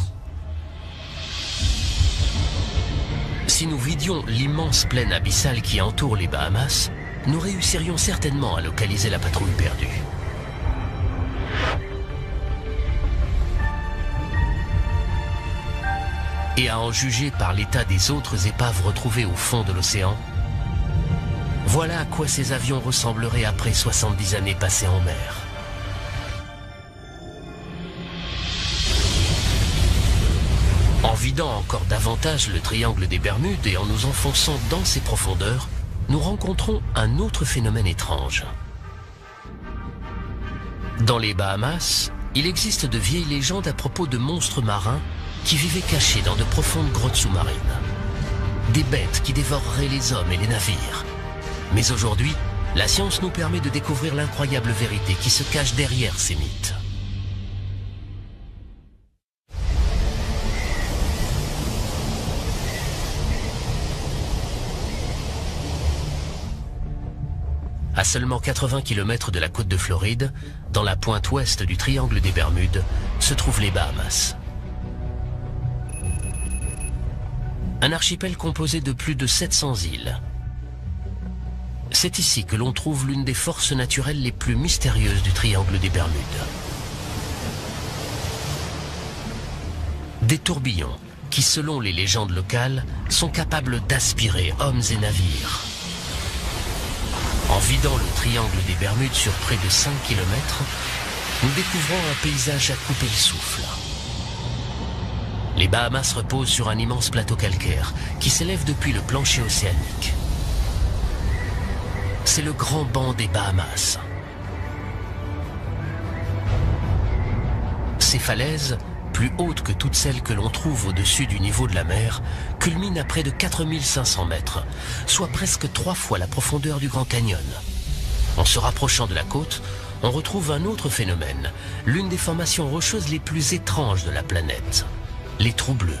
Si nous vidions l'immense plaine abyssale qui entoure les Bahamas, nous réussirions certainement à localiser la patrouille perdue. Et à en juger par l'état des autres épaves retrouvées au fond de l'océan, voilà à quoi ces avions ressembleraient après 70 années passées en mer. En vidant encore davantage le triangle des Bermudes et en nous enfonçant dans ses profondeurs, nous rencontrons un autre phénomène étrange. Dans les Bahamas, il existe de vieilles légendes à propos de monstres marins qui vivaient cachés dans de profondes grottes sous-marines. Des bêtes qui dévoreraient les hommes et les navires. Mais aujourd'hui, la science nous permet de découvrir l'incroyable vérité qui se cache derrière ces mythes. À seulement 80 km de la côte de Floride, dans la pointe ouest du triangle des Bermudes, se trouvent les Bahamas. Un archipel composé de plus de 700 îles. C'est ici que l'on trouve l'une des forces naturelles les plus mystérieuses du triangle des Bermudes. Des tourbillons qui, selon les légendes locales, sont capables d'aspirer hommes et navires. En vidant le triangle des Bermudes sur près de 5 km, nous découvrons un paysage à couper le souffle. Les Bahamas reposent sur un immense plateau calcaire qui s'élève depuis le plancher océanique. C'est le grand banc des Bahamas. Ces falaises, plus hautes que toutes celles que l'on trouve au-dessus du niveau de la mer, culminent à près de 4500 mètres, soit presque 3 fois la profondeur du Grand Canyon. En se rapprochant de la côte, on retrouve un autre phénomène, l'une des formations rocheuses les plus étranges de la planète, les trous bleus.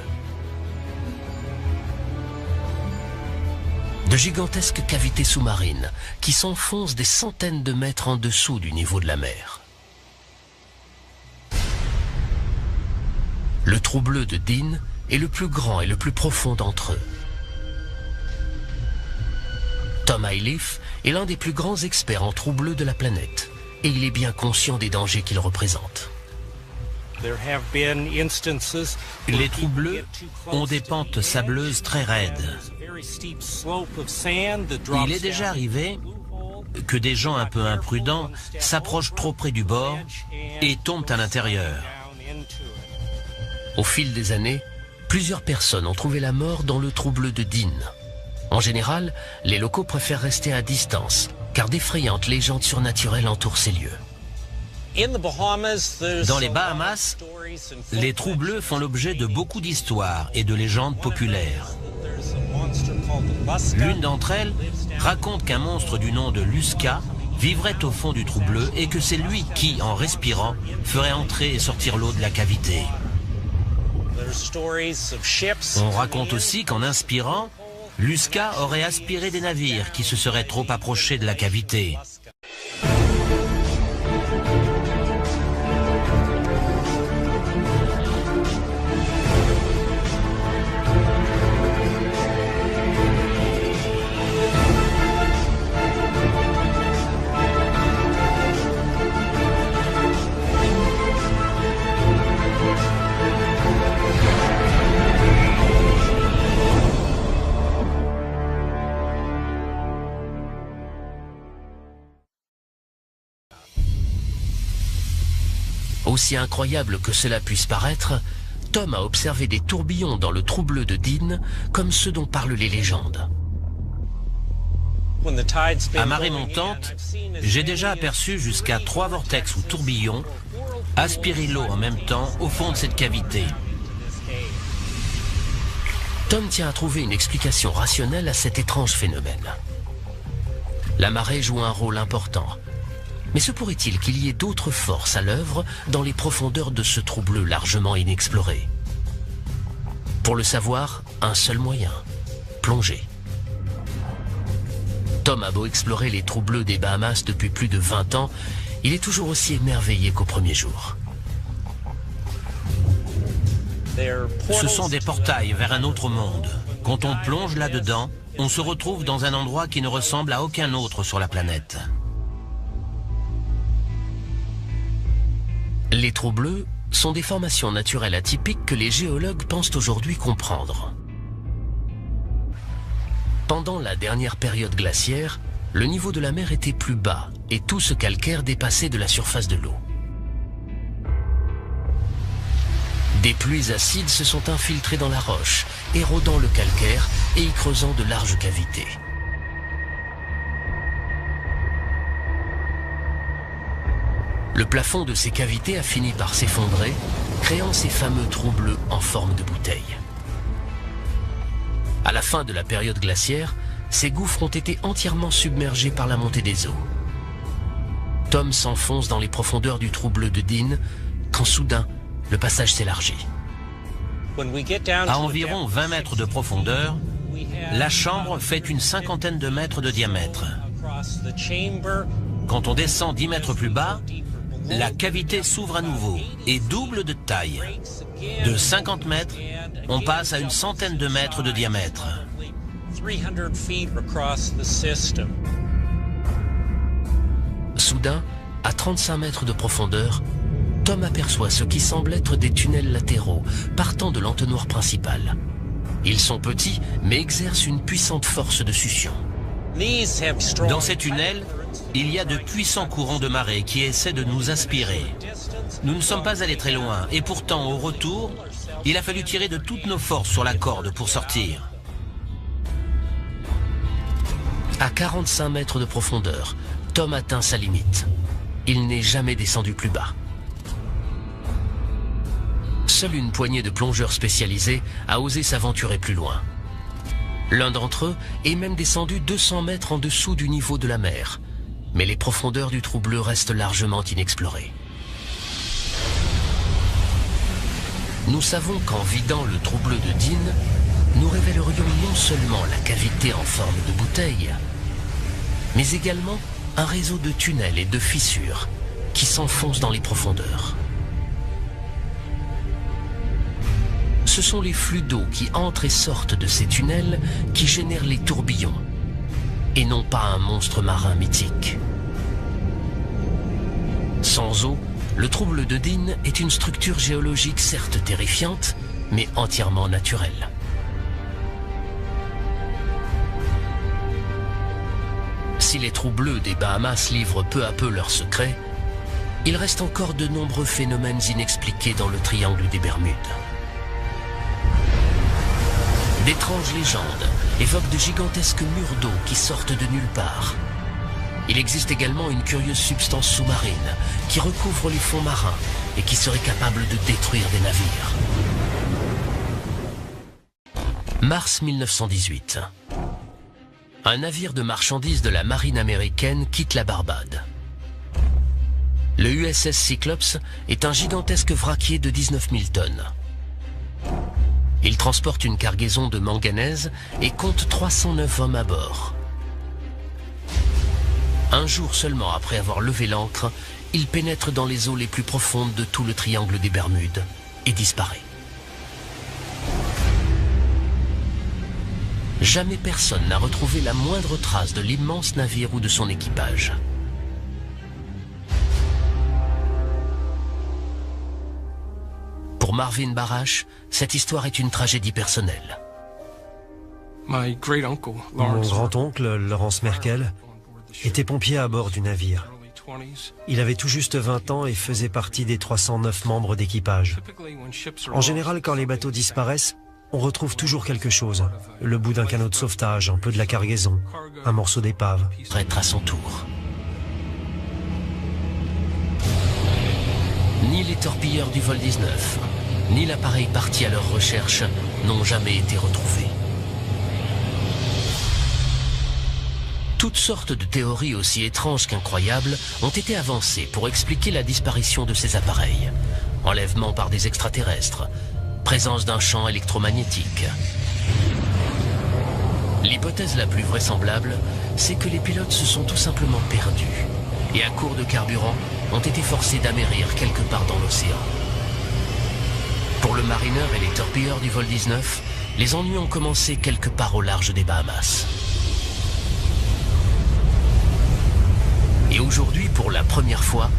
De gigantesques cavités sous-marines qui s'enfoncent des centaines de mètres en dessous du niveau de la mer. Le trou bleu de Dean est le plus grand et le plus profond d'entre eux. Tom Iliffe est l'un des plus grands experts en trous bleus de la planète et il est bien conscient des dangers qu'ils représentent. Les trous bleus ont des pentes sableuses très raides. Il est déjà arrivé que des gens un peu imprudents s'approchent trop près du bord et tombent à l'intérieur. Au fil des années, plusieurs personnes ont trouvé la mort dans le trou bleu de Dean. En général, les locaux préfèrent rester à distance, car d'effrayantes légendes surnaturelles entourent ces lieux. Dans les Bahamas, les trous bleus font l'objet de beaucoup d'histoires et de légendes populaires. L'une d'entre elles raconte qu'un monstre du nom de Lusca vivrait au fond du trou bleu et que c'est lui qui, en respirant, ferait entrer et sortir l'eau de la cavité. On raconte aussi qu'en inspirant, Lusca aurait aspiré des navires qui se seraient trop approchés de la cavité. Aussi incroyable que cela puisse paraître, Tom a observé des tourbillons dans le trou bleu de Dean, comme ceux dont parlent les légendes. À marée montante, j'ai déjà aperçu jusqu'à 3 vortex ou tourbillons aspirer l'eau en même temps au fond de cette cavité. Tom tient à trouver une explication rationnelle à cet étrange phénomène. La marée joue un rôle important. Mais se pourrait-il qu'il y ait d'autres forces à l'œuvre dans les profondeurs de ce trou bleu largement inexploré? Pour le savoir, un seul moyen, plonger. Tom a beau explorer les trous bleus des Bahamas depuis plus de 20 ans, il est toujours aussi émerveillé qu'au premier jour. Ce sont des portails vers un autre monde. Quand on plonge là-dedans, on se retrouve dans un endroit qui ne ressemble à aucun autre sur la planète. Les trous bleus sont des formations naturelles atypiques que les géologues pensent aujourd'hui comprendre. Pendant la dernière période glaciaire, le niveau de la mer était plus bas et tout ce calcaire dépassait de la surface de l'eau. Des pluies acides se sont infiltrées dans la roche, érodant le calcaire et y creusant de larges cavités. Le plafond de ces cavités a fini par s'effondrer, créant ces fameux trous bleus en forme de bouteille. À la fin de la période glaciaire, ces gouffres ont été entièrement submergés par la montée des eaux. Tom s'enfonce dans les profondeurs du trou bleu de Dean, quand soudain, le passage s'élargit. À environ 20 mètres de profondeur, la chambre fait une cinquantaine de mètres de diamètre. Quand on descend 10 mètres plus bas, la cavité s'ouvre à nouveau et double de taille. De 50 mètres, on passe à une centaine de mètres de diamètre. Soudain, à 35 mètres de profondeur, Tom aperçoit ce qui semble être des tunnels latéraux partant de l'entonnoir principal. Ils sont petits, mais exercent une puissante force de succion. Dans ces tunnels, il y a de puissants courants de marée qui essaient de nous aspirer. Nous ne sommes pas allés très loin, et pourtant, au retour, il a fallu tirer de toutes nos forces sur la corde pour sortir. À 45 mètres de profondeur, Tom atteint sa limite. Il n'est jamais descendu plus bas. Seule une poignée de plongeurs spécialisés a osé s'aventurer plus loin. L'un d'entre eux est même descendu 200 mètres en dessous du niveau de la mer. Mais les profondeurs du trou bleu restent largement inexplorées. Nous savons qu'en vidant le trou bleu de Dean, nous révélerions non seulement la cavité en forme de bouteille, mais également un réseau de tunnels et de fissures qui s'enfoncent dans les profondeurs. Ce sont les flux d'eau qui entrent et sortent de ces tunnels qui génèrent les tourbillons, et non pas un monstre marin mythique. Sans eau, le trou bleu de Dean est une structure géologique certes terrifiante, mais entièrement naturelle. Si les trous bleus des Bahamas livrent peu à peu leurs secrets, il reste encore de nombreux phénomènes inexpliqués dans le triangle des Bermudes. D'étranges légendes évoquent de gigantesques murs d'eau qui sortent de nulle part. Il existe également une curieuse substance sous-marine qui recouvre les fonds marins et qui serait capable de détruire des navires. Mars 1918. Un navire de marchandises de la marine américaine quitte la Barbade. Le USS Cyclops est un gigantesque vraquier de 19 000 tonnes. Il transporte une cargaison de manganèse et compte 309 hommes à bord. Un jour seulement après avoir levé l'ancre, il pénètre dans les eaux les plus profondes de tout le triangle des Bermudes et disparaît. Jamais personne n'a retrouvé la moindre trace de l'immense navire ou de son équipage. Pour Marvin Barash, cette histoire est une tragédie personnelle. Mon grand-oncle, Lawrence Merkel, était pompier à bord du navire. Il avait tout juste 20 ans et faisait partie des 309 membres d'équipage. En général, quand les bateaux disparaissent, on retrouve toujours quelque chose. Le bout d'un canot de sauvetage, un peu de la cargaison, un morceau d'épave. Être à son tour. Ni les torpilleurs du vol 19, ni l'appareil parti à leur recherche n'ont jamais été retrouvés. Toutes sortes de théories aussi étranges qu'incroyables ont été avancées pour expliquer la disparition de ces appareils. Enlèvement par des extraterrestres, présence d'un champ électromagnétique. L'hypothèse la plus vraisemblable, c'est que les pilotes se sont tout simplement perdus et à court de carburant ont été forcés d'amérir quelque part dans l'océan. Pour le Mariner et les torpilleurs du vol 19, les ennuis ont commencé quelque part au large des Bahamas. Et aujourd'hui, pour la première fois,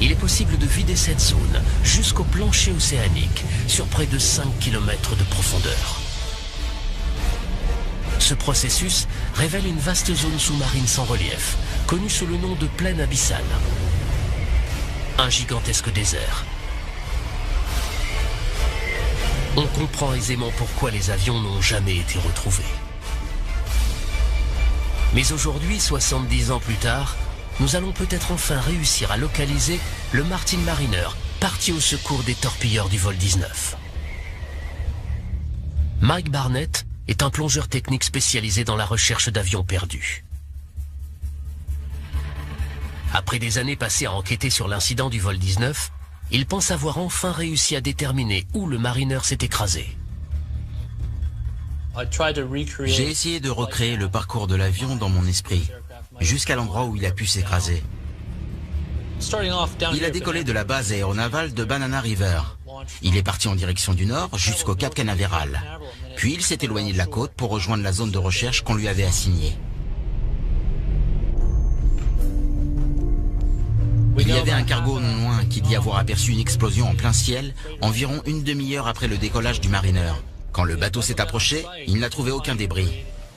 il est possible de vider cette zone jusqu'au plancher océanique sur près de 5 km de profondeur. Ce processus révèle une vaste zone sous-marine sans relief, connue sous le nom de plaine abyssale. Un gigantesque désert. On comprend aisément pourquoi les avions n'ont jamais été retrouvés. Mais aujourd'hui, 70 ans plus tard, nous allons peut-être enfin réussir à localiser le Martin Mariner, parti au secours des torpilleurs du vol 19. Mike Barnett est un plongeur technique spécialisé dans la recherche d'avions perdus. Après des années passées à enquêter sur l'incident du vol 19, il pense avoir enfin réussi à déterminer où le Mariner s'est écrasé. J'ai essayé de recréer le parcours de l'avion dans mon esprit, jusqu'à l'endroit où il a pu s'écraser. Il a décollé de la base aéronavale de Banana River. Il est parti en direction du nord jusqu'au Cap Canaveral. Puis il s'est éloigné de la côte pour rejoindre la zone de recherche qu'on lui avait assignée. Il y avait un cargo non loin qui dit avoir aperçu une explosion en plein ciel, environ une demi-heure après le décollage du Mariner. Quand le bateau s'est approché, il n'a trouvé aucun débris.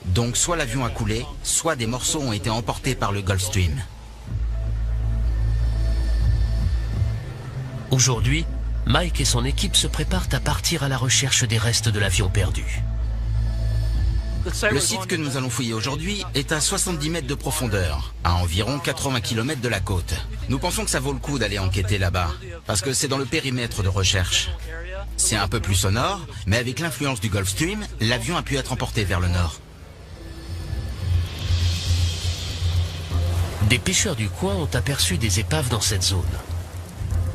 Donc soit l'avion a coulé, soit des morceaux ont été emportés par le Gulf Stream. Aujourd'hui, Mike et son équipe se préparent à partir à la recherche des restes de l'avion perdu. Le site que nous allons fouiller aujourd'hui est à 70 mètres de profondeur, à environ 80 km de la côte. Nous pensons que ça vaut le coup d'aller enquêter là-bas, parce que c'est dans le périmètre de recherche. C'est un peu plus sonore, mais avec l'influence du Gulf Stream, l'avion a pu être emporté vers le nord. Des pêcheurs du coin ont aperçu des épaves dans cette zone.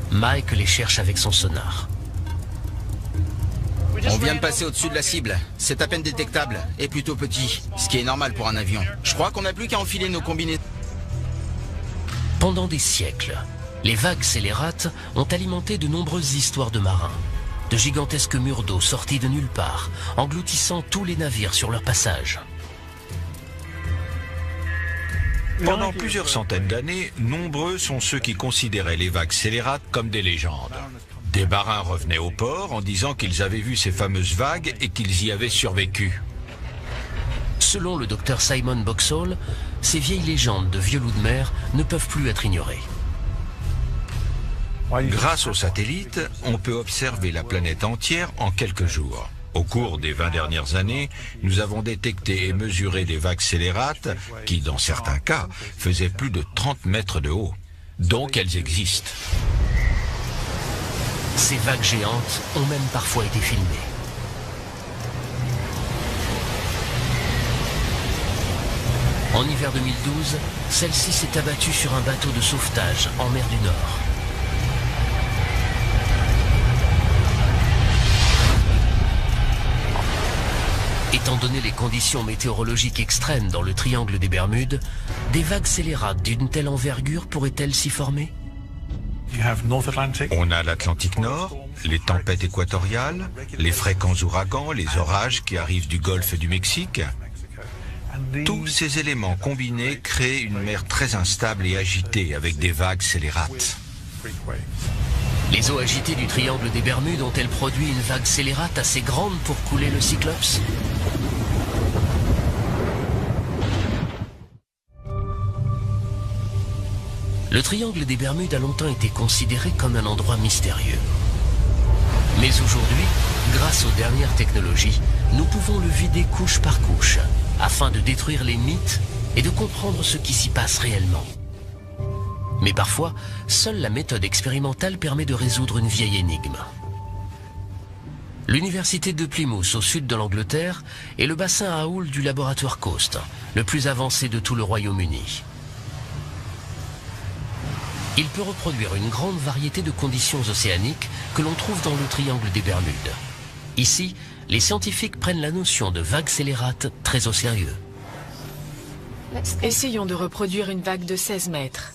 Mike les cherche avec son sonar. On vient de passer au-dessus de la cible. C'est à peine détectable et plutôt petit, ce qui est normal pour un avion. Je crois qu'on n'a plus qu'à enfiler nos combinaisons. Pendant des siècles, les vagues scélérates ont alimenté de nombreuses histoires de marins. De gigantesques murs d'eau sortis de nulle part, engloutissant tous les navires sur leur passage. Pendant plusieurs centaines d'années, nombreux sont ceux qui considéraient les vagues scélérates comme des légendes. Des marins revenaient au port en disant qu'ils avaient vu ces fameuses vagues et qu'ils y avaient survécu. Selon le docteur Simon Boxall, ces vieilles légendes de vieux loups de mer ne peuvent plus être ignorées. Grâce aux satellites, on peut observer la planète entière en quelques jours. Au cours des 20 dernières années, nous avons détecté et mesuré des vagues scélérates qui, dans certains cas, faisaient plus de 30 mètres de haut. Donc elles existent. Ces vagues géantes ont même parfois été filmées. En hiver 2012, celle-ci s'est abattue sur un bateau de sauvetage en mer du Nord. Étant donné les conditions météorologiques extrêmes dans le triangle des Bermudes, des vagues scélérates d'une telle envergure pourraient-elles s'y former ? On a l'Atlantique Nord, les tempêtes équatoriales, les fréquents ouragans, les orages qui arrivent du golfe du Mexique. Tous ces éléments combinés créent une mer très instable et agitée avec des vagues scélérates. Les eaux agitées du triangle des Bermudes ont-elles produit une vague scélérate assez grande pour couler le Cyclops ? Le triangle des Bermudes a longtemps été considéré comme un endroit mystérieux. Mais aujourd'hui, grâce aux dernières technologies, nous pouvons le vider couche par couche, afin de détruire les mythes et de comprendre ce qui s'y passe réellement. Mais parfois, seule la méthode expérimentale permet de résoudre une vieille énigme. L'université de Plymouth, au sud de l'Angleterre, est le bassin à houle du laboratoire Coast, le plus avancé de tout le Royaume-Uni. Il peut reproduire une grande variété de conditions océaniques que l'on trouve dans le triangle des Bermudes. Ici, les scientifiques prennent la notion de vague scélérate très au sérieux. Essayons de reproduire une vague de 16 mètres.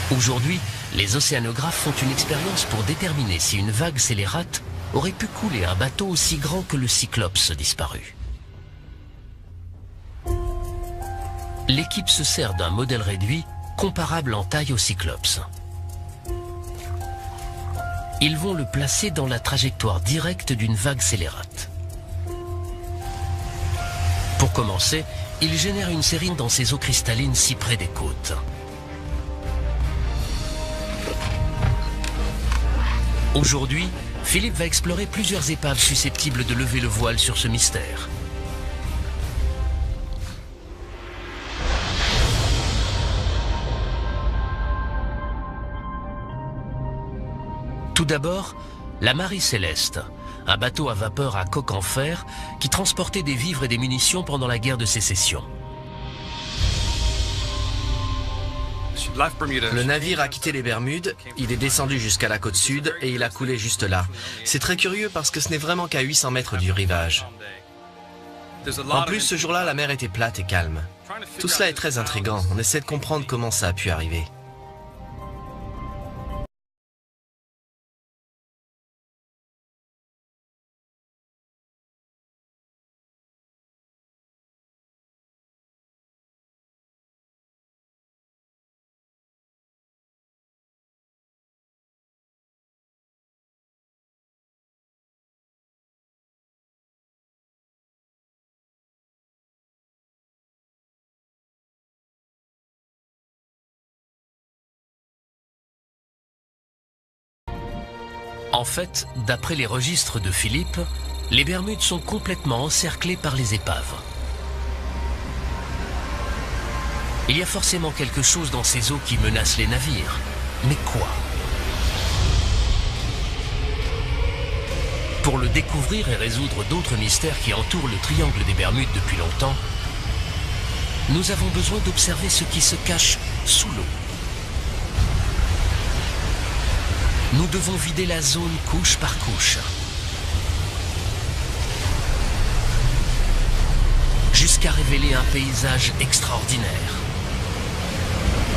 Aujourd'hui, les océanographes font une expérience pour déterminer si une vague scélérate aurait pu couler un bateau aussi grand que le Cyclops disparu. L'équipe se sert d'un modèle réduit comparable en taille au Cyclops. Ils vont le placer dans la trajectoire directe d'une vague scélérate. Pour commencer, ils génèrent une série dans ces eaux cristallines si près des côtes. Aujourd'hui, Philippe va explorer plusieurs épaves susceptibles de lever le voile sur ce mystère. Tout d'abord, la Marie Céleste, un bateau à vapeur à coque en fer qui transportait des vivres et des munitions pendant la guerre de sécession. Le navire a quitté les Bermudes, il est descendu jusqu'à la côte sud et il a coulé juste là. C'est très curieux parce que ce n'est vraiment qu'à 800 mètres du rivage. En plus, ce jour-là, la mer était plate et calme. Tout cela est très intriguant, on essaie de comprendre comment ça a pu arriver. En fait, d'après les registres de Philippe, les Bermudes sont complètement encerclées par les épaves. Il y a forcément quelque chose dans ces eaux qui menace les navires. Mais quoi? Pour le découvrir et résoudre d'autres mystères qui entourent le triangle des Bermudes depuis longtemps, nous avons besoin d'observer ce qui se cache sous l'eau. Nous devons vider la zone couche par couche, jusqu'à révéler un paysage extraordinaire,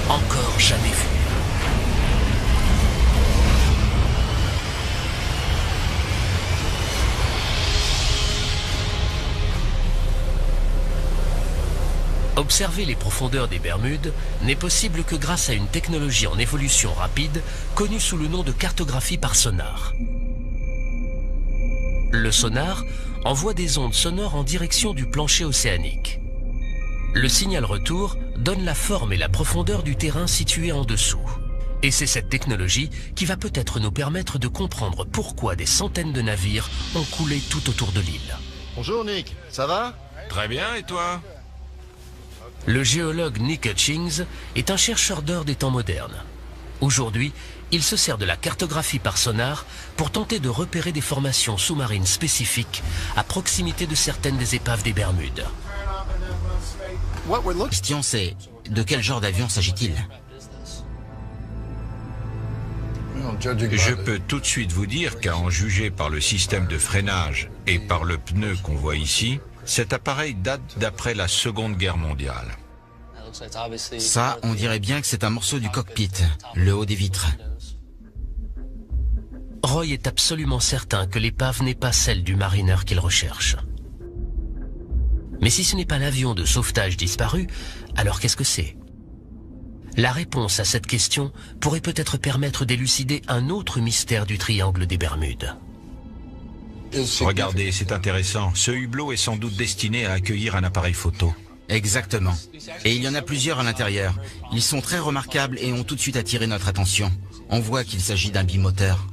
encore jamais vu. Observer les profondeurs des Bermudes n'est possible que grâce à une technologie en évolution rapide connue sous le nom de cartographie par sonar. Le sonar envoie des ondes sonores en direction du plancher océanique. Le signal retour donne la forme et la profondeur du terrain situé en dessous. Et c'est cette technologie qui va peut-être nous permettre de comprendre pourquoi des centaines de navires ont coulé tout autour de l'île. Bonjour Nick, ça va? Très bien, et toi? Le géologue Nick Hutchings est un chercheur d'or des temps modernes. Aujourd'hui, il se sert de la cartographie par sonar pour tenter de repérer des formations sous-marines spécifiques à proximité de certaines des épaves des Bermudes. La question c'est, de quel genre d'avion s'agit-il? Je peux tout de suite vous dire qu'à en juger par le système de freinage et par le pneu qu'on voit ici, cet appareil date d'après la Seconde Guerre mondiale. Ça, on dirait bien que c'est un morceau du cockpit, le haut des vitres. Roy est absolument certain que l'épave n'est pas celle du marineur qu'il recherche. Mais si ce n'est pas l'avion de sauvetage disparu, alors qu'est-ce que c'est? La réponse à cette question pourrait peut-être permettre d'élucider un autre mystère du triangle des Bermudes. Regardez, c'est intéressant. Ce hublot est sans doute destiné à accueillir un appareil photo. Exactement. Et il y en a plusieurs à l'intérieur. Ils sont très remarquables et ont tout de suite attiré notre attention. On voit qu'il s'agit d'un bimoteur.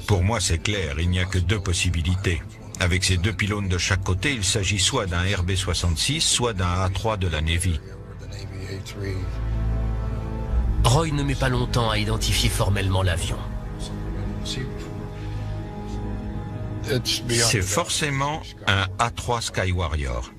Pour moi, c'est clair, il n'y a que deux possibilités. Avec ces deux pylônes de chaque côté, il s'agit soit d'un RB-66, soit d'un A3 de la Navy. Roy ne met pas longtemps à identifier formellement l'avion. C'est forcément un A3 Skywarrior.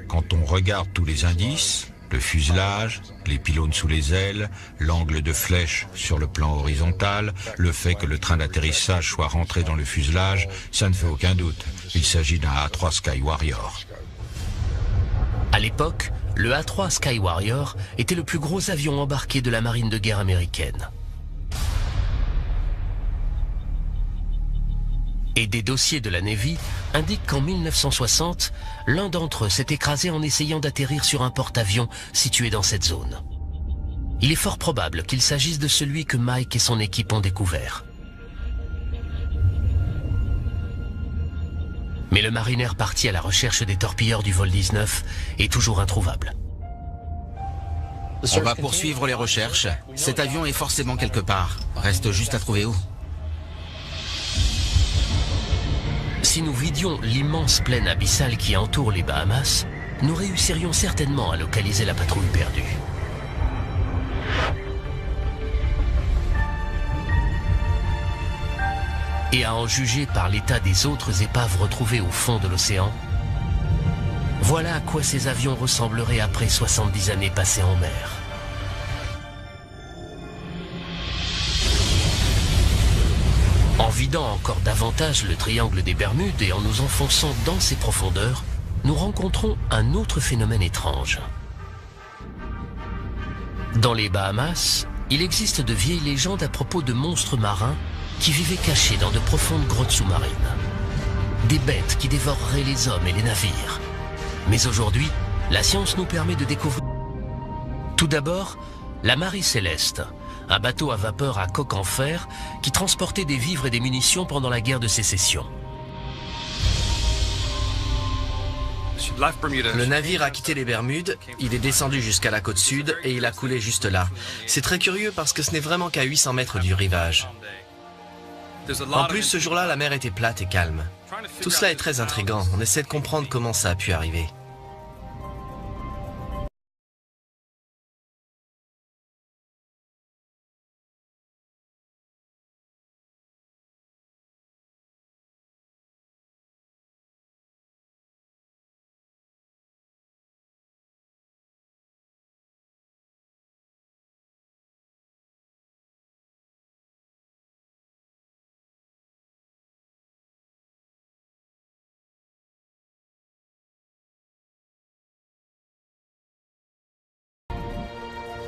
Quand on regarde tous les indices, le fuselage, les pylônes sous les ailes, l'angle de flèche sur le plan horizontal, le fait que le train d'atterrissage soit rentré dans le fuselage, ça ne fait aucun doute. Il s'agit d'un A3 Skywarrior. À l'époque, le A3 Skywarrior était le plus gros avion embarqué de la marine de guerre américaine. Et des dossiers de la Navy indiquent qu'en 1960, l'un d'entre eux s'est écrasé en essayant d'atterrir sur un porte-avions situé dans cette zone. Il est fort probable qu'il s'agisse de celui que Mike et son équipe ont découvert. Mais le marinaire parti à la recherche des torpilleurs du vol 19 est toujours introuvable. On va poursuivre les recherches. Cet avion est forcément quelque part. Reste juste à trouver où. Si nous vidions l'immense plaine abyssale qui entoure les Bahamas, nous réussirions certainement à localiser la patrouille perdue. Et à en juger par l'état des autres épaves retrouvées au fond de l'océan, voilà à quoi ces avions ressembleraient après 70 années passées en mer. En vidant encore davantage le triangle des Bermudes et en nous enfonçant dans ses profondeurs, nous rencontrons un autre phénomène étrange. Dans les Bahamas, il existe de vieilles légendes à propos de monstres marins qui vivaient cachés dans de profondes grottes sous-marines. Des bêtes qui dévoreraient les hommes et les navires. Mais aujourd'hui, la science nous permet de découvrir... Tout d'abord, la Marie Céleste, un bateau à vapeur à coque en fer qui transportait des vivres et des munitions pendant la guerre de sécession. Le navire a quitté les Bermudes, il est descendu jusqu'à la côte sud et il a coulé juste là. C'est très curieux parce que ce n'est vraiment qu'à 800 mètres du rivage. En plus, ce jour-là, la mer était plate et calme. Tout cela est très intriguant, on essaie de comprendre comment ça a pu arriver.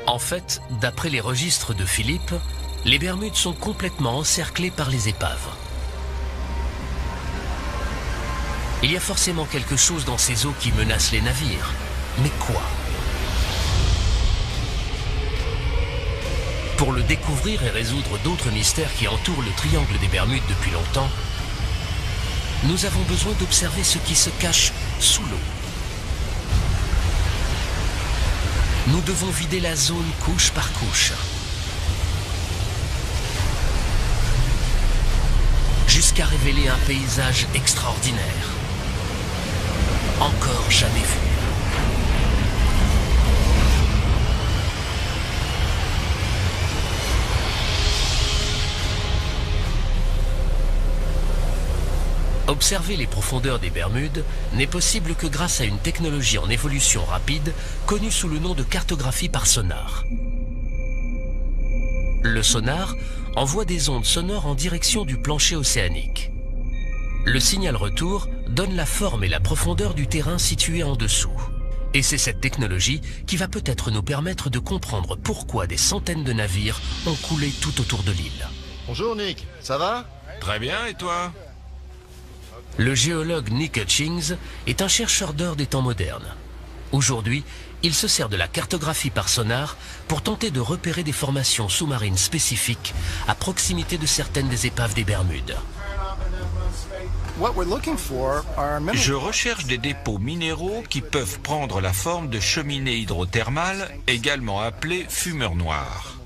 En fait, d'après les registres de Philippe, les Bermudes sont complètement encerclées par les épaves. Il y a forcément quelque chose dans ces eaux qui menace les navires. Mais quoi? Pour le découvrir et résoudre d'autres mystères qui entourent le triangle des Bermudes depuis longtemps, nous avons besoin d'observer ce qui se cache sous l'eau. Nous devons vider la zone couche par couche, jusqu'à révéler un paysage extraordinaire, encore jamais vu. Observer les profondeurs des Bermudes n'est possible que grâce à une technologie en évolution rapide connue sous le nom de cartographie par sonar. Le sonar envoie des ondes sonores en direction du plancher océanique. Le signal retour donne la forme et la profondeur du terrain situé en dessous. Et c'est cette technologie qui va peut-être nous permettre de comprendre pourquoi des centaines de navires ont coulé tout autour de l'île. Bonjour Nick, ça va? Très bien, et toi? Le géologue Nick Hutchings est un chercheur d'or des temps modernes. Aujourd'hui, il se sert de la cartographie par sonar pour tenter de repérer des formations sous-marines spécifiques à proximité de certaines des épaves des Bermudes. Je recherche des dépôts minéraux qui peuvent prendre la forme de cheminées hydrothermales, également appelées fumeurs noirs.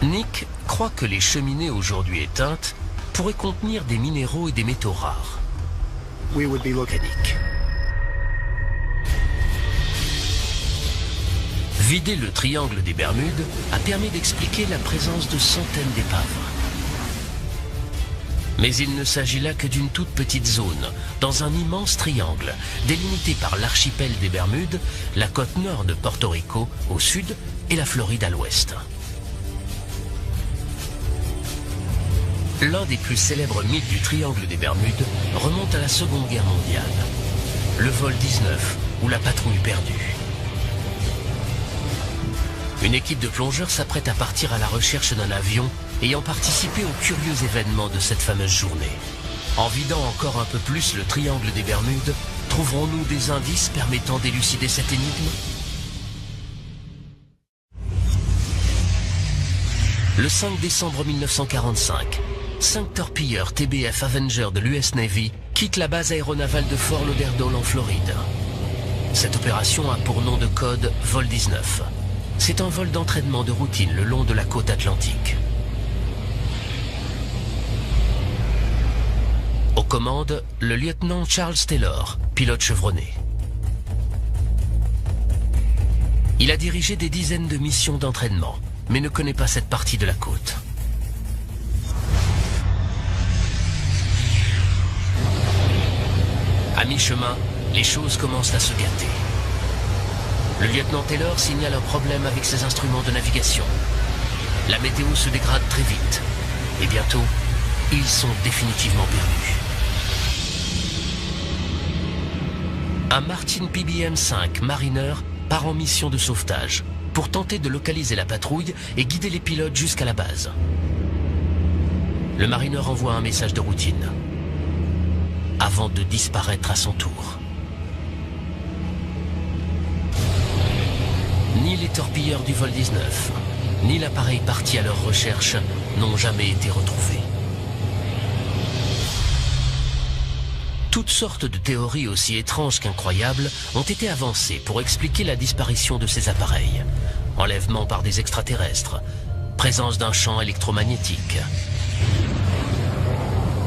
Nick croit que les cheminées aujourd'hui éteintes pourraient contenir des minéraux et des métaux rares. Volcanique. Vider le triangle des Bermudes a permis d'expliquer la présence de centaines d'épaves. Mais il ne s'agit là que d'une toute petite zone, dans un immense triangle, délimité par l'archipel des Bermudes, la côte nord de Porto Rico au sud et la Floride à l'ouest. L'un des plus célèbres mythes du triangle des Bermudes remonte à la Seconde Guerre mondiale. Le vol 19 ou la patrouille perdue. Une équipe de plongeurs s'apprête à partir à la recherche d'un avion ayant participé au curieux événement de cette fameuse journée. En vidant encore un peu plus le triangle des Bermudes, trouverons-nous des indices permettant d'élucider cette énigme? Le 5 décembre 1945, 5 torpilleurs TBF Avenger de l'US Navy quittent la base aéronavale de Fort Lauderdale en Floride. Cette opération a pour nom de code Vol 19. C'est un vol d'entraînement de routine le long de la côte atlantique. Aux commandes, le lieutenant Charles Taylor, pilote chevronné. Il a dirigé des dizaines de missions d'entraînement, mais ne connaît pas cette partie de la côte. À mi-chemin, les choses commencent à se gâter. Le lieutenant Taylor signale un problème avec ses instruments de navigation. La météo se dégrade très vite. Et bientôt, ils sont définitivement perdus. Un Martin PBM-5 Mariner part en mission de sauvetage pour tenter de localiser la patrouille et guider les pilotes jusqu'à la base. Le Mariner envoie un message de routine avant de disparaître à son tour. Ni les torpilleurs du vol 19, ni l'appareil parti à leur recherche n'ont jamais été retrouvés. Toutes sortes de théories aussi étranges qu'incroyables ont été avancées pour expliquer la disparition de ces appareils. Enlèvement par des extraterrestres, présence d'un champ électromagnétique.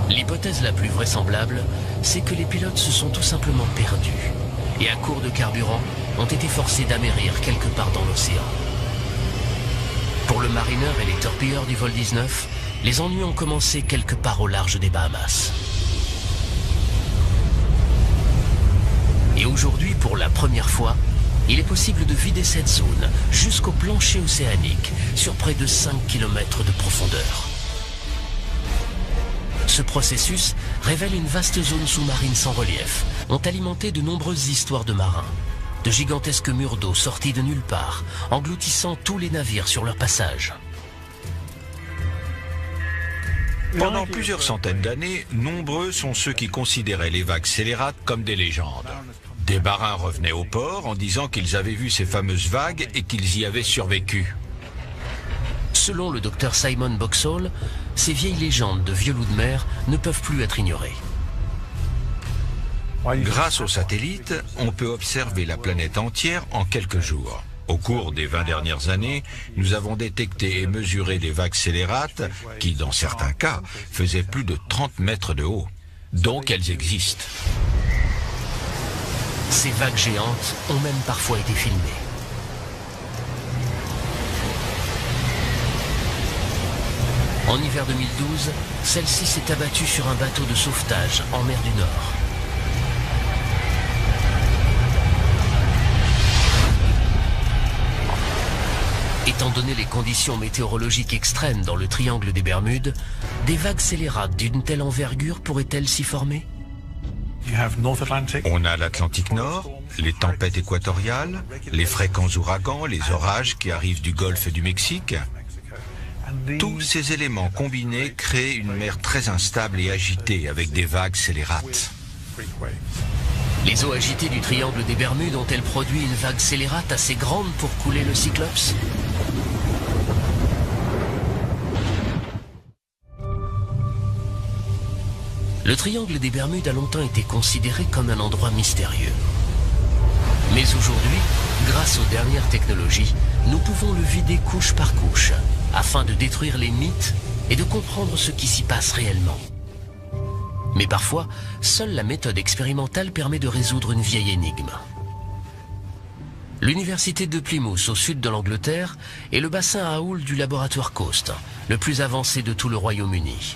L'hypothèse la plus vraisemblable, c'est que les pilotes se sont tout simplement perdus et à court de carburant ont été forcés d'amérir quelque part dans l'océan. Pour le Mariner et les torpilleurs du vol 19, les ennuis ont commencé quelque part au large des Bahamas. Et aujourd'hui, pour la première fois, il est possible de vider cette zone jusqu'au plancher océanique sur près de 5 km de profondeur. Ce processus révèle une vaste zone sous-marine sans relief, ont alimenté de nombreuses histoires de marins. De gigantesques murs d'eau sortis de nulle part, engloutissant tous les navires sur leur passage. Pendant plusieurs centaines d'années, nombreux sont ceux qui considéraient les vagues scélérates comme des légendes. Des marins revenaient au port en disant qu'ils avaient vu ces fameuses vagues et qu'ils y avaient survécu. Selon le docteur Simon Boxall, ces vieilles légendes de vieux loups de mer ne peuvent plus être ignorées. Grâce aux satellites, on peut observer la planète entière en quelques jours. Au cours des 20 dernières années, nous avons détecté et mesuré des vagues scélérates qui, dans certains cas, faisaient plus de 30 mètres de haut. Donc elles existent. Ces vagues géantes ont même parfois été filmées. En hiver 2012, celle-ci s'est abattue sur un bateau de sauvetage en mer du Nord. Étant donné les conditions météorologiques extrêmes dans le triangle des Bermudes, des vagues scélérates d'une telle envergure pourraient-elles s'y former? On a l'Atlantique Nord, les tempêtes équatoriales, les fréquents ouragans, les orages qui arrivent du golfe du Mexique. Tous ces éléments combinés créent une mer très instable et agitée avec des vagues scélérates. Les eaux agitées du triangle des Bermudes ont-elles produit une vague scélérate assez grande pour couler le Cyclops? Le triangle des Bermudes a longtemps été considéré comme un endroit mystérieux. Mais aujourd'hui, grâce aux dernières technologies, nous pouvons le vider couche par couche, afin de détruire les mythes et de comprendre ce qui s'y passe réellement. Mais parfois, seule la méthode expérimentale permet de résoudre une vieille énigme. L'université de Plymouth, au sud de l'Angleterre, est le bassin à houle du laboratoire Coast, le plus avancé de tout le Royaume-Uni.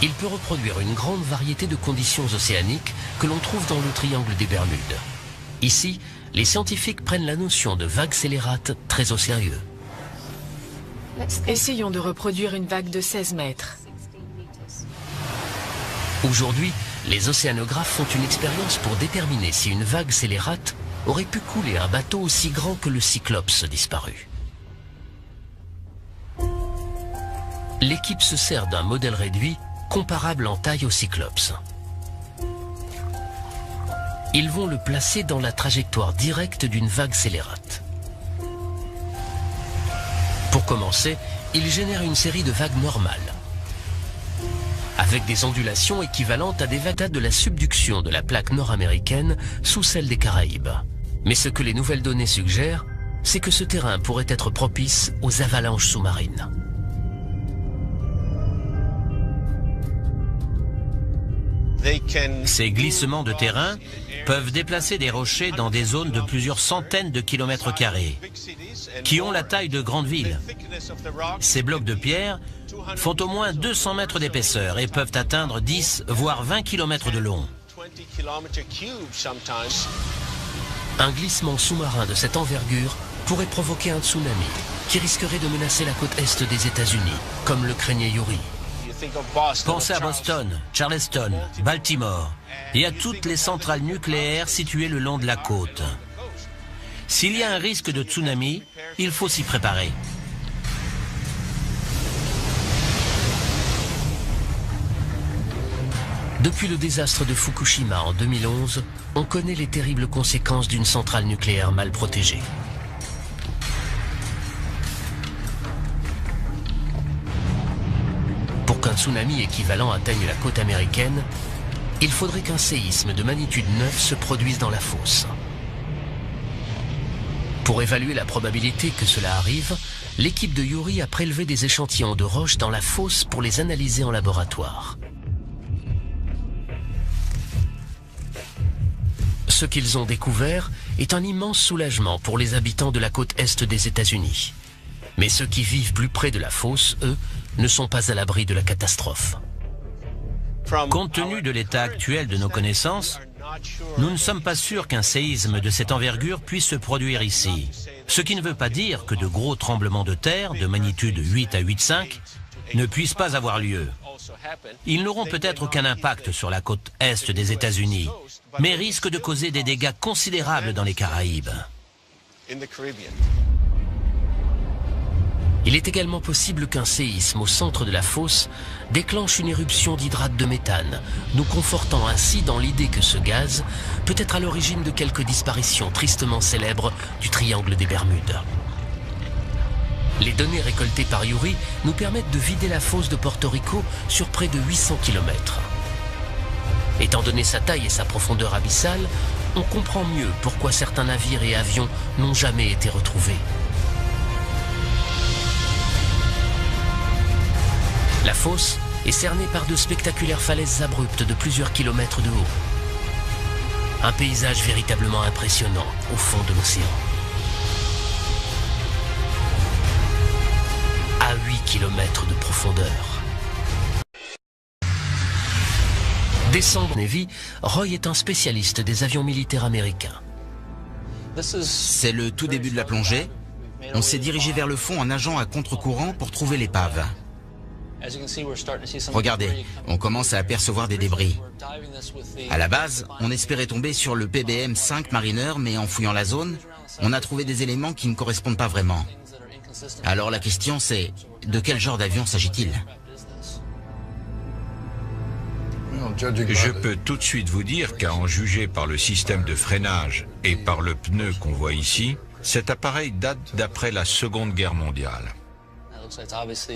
Il peut reproduire une grande variété de conditions océaniques que l'on trouve dans le triangle des Bermudes. Ici, les scientifiques prennent la notion de vague scélérate très au sérieux. Essayons de reproduire une vague de 16 mètres. Aujourd'hui, les océanographes font une expérience pour déterminer si une vague scélérate aurait pu couler un bateau aussi grand que le Cyclops disparu. L'équipe se sert d'un modèle réduit comparable en taille au Cyclops. Ils vont le placer dans la trajectoire directe d'une vague scélérate. Pour commencer, ils génèrent une série de vagues normales, avec des ondulations équivalentes à des vagues de la subduction de la plaque nord-américaine sous celle des Caraïbes. Mais ce que les nouvelles données suggèrent, c'est que ce terrain pourrait être propice aux avalanches sous-marines. Ces glissements de terrain peuvent déplacer des rochers dans des zones de plusieurs centaines de kilomètres carrés, qui ont la taille de grandes villes. Ces blocs de pierre font au moins 200 mètres d'épaisseur et peuvent atteindre 10 voire 20 kilomètres de long. Un glissement sous-marin de cette envergure pourrait provoquer un tsunami qui risquerait de menacer la côte est des États-Unis, comme le craignait Yuri. Pensez à Boston, Charleston, Baltimore et à toutes les centrales nucléaires situées le long de la côte. S'il y a un risque de tsunami, il faut s'y préparer. Depuis le désastre de Fukushima en 2011, on connaît les terribles conséquences d'une centrale nucléaire mal protégée. Pour qu'un tsunami équivalent atteigne la côte américaine, il faudrait qu'un séisme de magnitude 9 se produise dans la fosse. Pour évaluer la probabilité que cela arrive, l'équipe de Yuri a prélevé des échantillons de roches dans la fosse pour les analyser en laboratoire. Ce qu'ils ont découvert est un immense soulagement pour les habitants de la côte est des États-Unis. Mais ceux qui vivent plus près de la fosse, eux, ne sont pas à l'abri de la catastrophe. Compte tenu de l'état actuel de nos connaissances, nous ne sommes pas sûrs qu'un séisme de cette envergure puisse se produire ici. Ce qui ne veut pas dire que de gros tremblements de terre de magnitude 8 à 8,5 ne puissent pas avoir lieu. Ils n'auront peut-être aucun impact sur la côte est des États-Unis, mais risquent de causer des dégâts considérables dans les Caraïbes. Il est également possible qu'un séisme au centre de la fosse déclenche une éruption d'hydrate de méthane, nous confortant ainsi dans l'idée que ce gaz peut être à l'origine de quelques disparitions tristement célèbres du triangle des Bermudes. Les données récoltées par Yuri nous permettent de vider la fosse de Porto Rico sur près de 800 km. Étant donné sa taille et sa profondeur abyssale, on comprend mieux pourquoi certains navires et avions n'ont jamais été retrouvés. La fosse est cernée par de spectaculaires falaises abruptes de plusieurs kilomètres de haut. Un paysage véritablement impressionnant au fond de l'océan. À 8 kilomètres de profondeur. Descendre Navy, Roy est un spécialiste des avions militaires américains. C'est le tout début de la plongée. On s'est dirigé vers le fond en nageant à contre-courant pour trouver l'épave. Regardez, on commence à apercevoir des débris. À la base, on espérait tomber sur le PBM-5 Mariner, mais en fouillant la zone, on a trouvé des éléments qui ne correspondent pas vraiment. Alors la question c'est, de quel genre d'avion s'agit-il ? Je peux tout de suite vous dire qu'à en juger par le système de freinage et par le pneu qu'on voit ici, cet appareil date d'après la Seconde Guerre mondiale.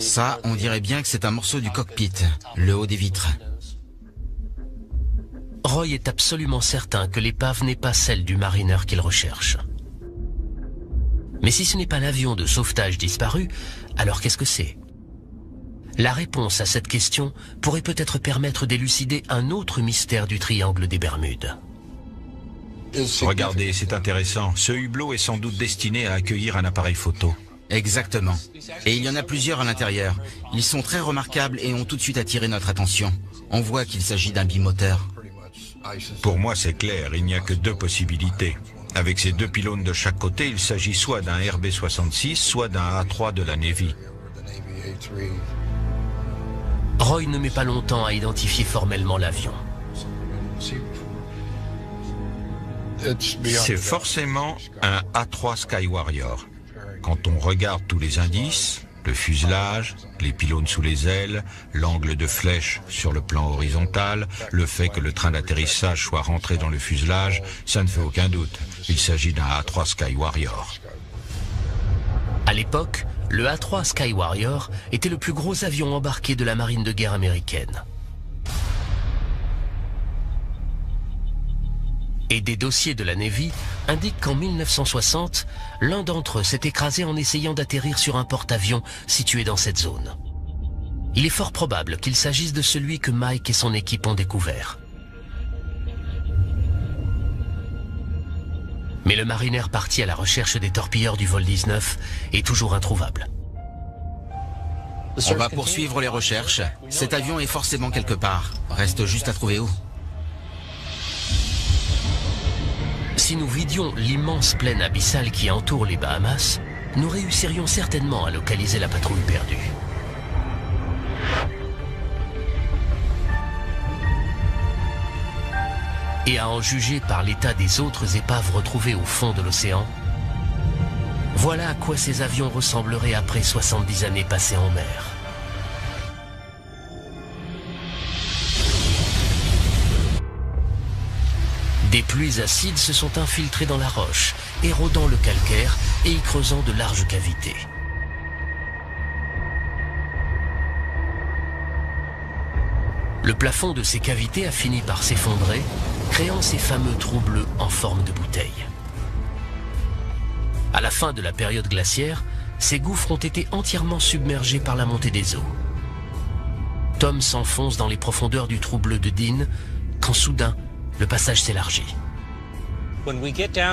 Ça, on dirait bien que c'est un morceau du cockpit, le haut des vitres. Roy est absolument certain que l'épave n'est pas celle du Mariner qu'il recherche. Mais si ce n'est pas l'avion de sauvetage disparu, alors qu'est-ce que c'est? La réponse à cette question pourrait peut-être permettre d'élucider un autre mystère du triangle des Bermudes. Regardez, c'est intéressant. Ce hublot est sans doute destiné à accueillir un appareil photo. Exactement. Et il y en a plusieurs à l'intérieur. Ils sont très remarquables et ont tout de suite attiré notre attention. On voit qu'il s'agit d'un bimoteur. Pour moi, c'est clair, il n'y a que deux possibilités. Avec ces deux pylônes de chaque côté, il s'agit soit d'un RB-66, soit d'un A3 de la Navy. Roy ne met pas longtemps à identifier formellement l'avion. C'est forcément un A3 Skywarrior. Quand on regarde tous les indices, le fuselage, les pylônes sous les ailes, l'angle de flèche sur le plan horizontal, le fait que le train d'atterrissage soit rentré dans le fuselage, ça ne fait aucun doute. Il s'agit d'un A3 Skywarrior. À l'époque, le A3 Skywarrior était le plus gros avion embarqué de la marine de guerre américaine. Et des dossiers de la Navy indiquent qu'en 1960, l'un d'entre eux s'est écrasé en essayant d'atterrir sur un porte-avions situé dans cette zone. Il est fort probable qu'il s'agisse de celui que Mike et son équipe ont découvert. Mais le Mariner parti à la recherche des torpilleurs du vol 19 est toujours introuvable. On va poursuivre les recherches. Cet avion est forcément quelque part. Reste juste à trouver où. Si nous vidions l'immense plaine abyssale qui entoure les Bahamas, nous réussirions certainement à localiser la patrouille perdue. Et à en juger par l'état des autres épaves retrouvées au fond de l'océan, voilà à quoi ces avions ressembleraient après 70 années passées en mer. Des pluies acides se sont infiltrées dans la roche, érodant le calcaire et y creusant de larges cavités. Le plafond de ces cavités a fini par s'effondrer, créant ces fameux trous bleus en forme de bouteille. À la fin de la période glaciaire, ces gouffres ont été entièrement submergés par la montée des eaux. Tom s'enfonce dans les profondeurs du trou bleu de Dean, quand soudain, le passage s'élargit.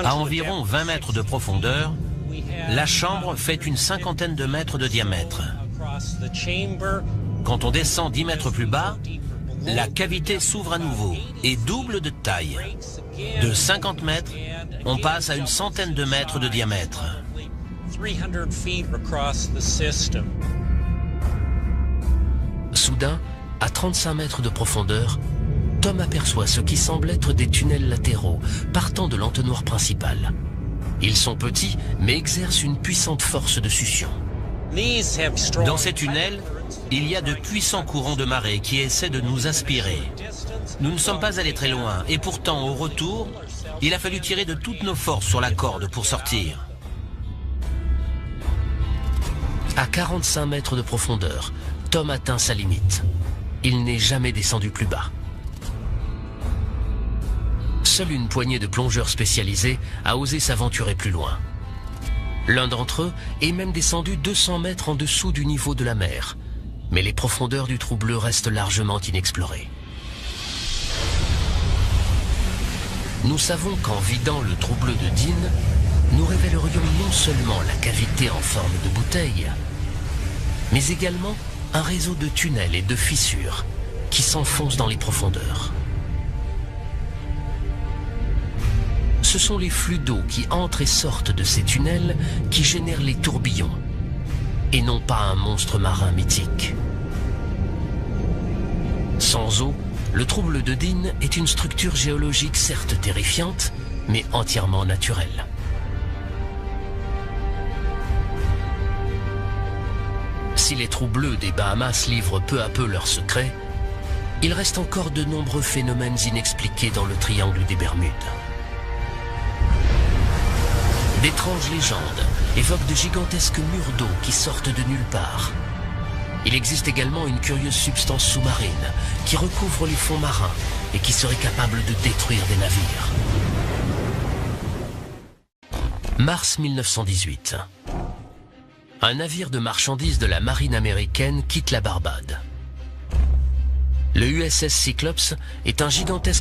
À environ 20 mètres de profondeur, la chambre fait une cinquantaine de mètres de diamètre. Quand on descend 10 mètres plus bas, la cavité s'ouvre à nouveau et double de taille. De 50 mètres, on passe à une centaine de mètres de diamètre. Soudain, à 35 mètres de profondeur, Tom aperçoit ce qui semble être des tunnels latéraux partant de l'entonnoir principal. Ils sont petits, mais exercent une puissante force de succion. Dans ces tunnels, il y a de puissants courants de marée qui essaient de nous aspirer. Nous ne sommes pas allés très loin, et pourtant, au retour, il a fallu tirer de toutes nos forces sur la corde pour sortir. À 45 mètres de profondeur, Tom atteint sa limite. Il n'est jamais descendu plus bas. Seule une poignée de plongeurs spécialisés a osé s'aventurer plus loin. L'un d'entre eux est même descendu 200 mètres en dessous du niveau de la mer, mais les profondeurs du trou bleu restent largement inexplorées. Nous savons qu'en vidant le trou bleu de Dean, nous révélerions non seulement la cavité en forme de bouteille, mais également un réseau de tunnels et de fissures qui s'enfoncent dans les profondeurs. Ce sont les flux d'eau qui entrent et sortent de ces tunnels qui génèrent les tourbillons, et non pas un monstre marin mythique. Sans eau, le trou bleu de Dean est une structure géologique certes terrifiante, mais entièrement naturelle. Si les trous bleus des Bahamas livrent peu à peu leurs secrets, il reste encore de nombreux phénomènes inexpliqués dans le triangle des Bermudes. D'étranges légendes, évoquent de gigantesques murs d'eau qui sortent de nulle part. Il existe également une curieuse substance sous-marine qui recouvre les fonds marins et qui serait capable de détruire des navires. Mars 1918. Un navire de marchandises de la marine américaine quitte la Barbade. Le USS Cyclops est un gigantesque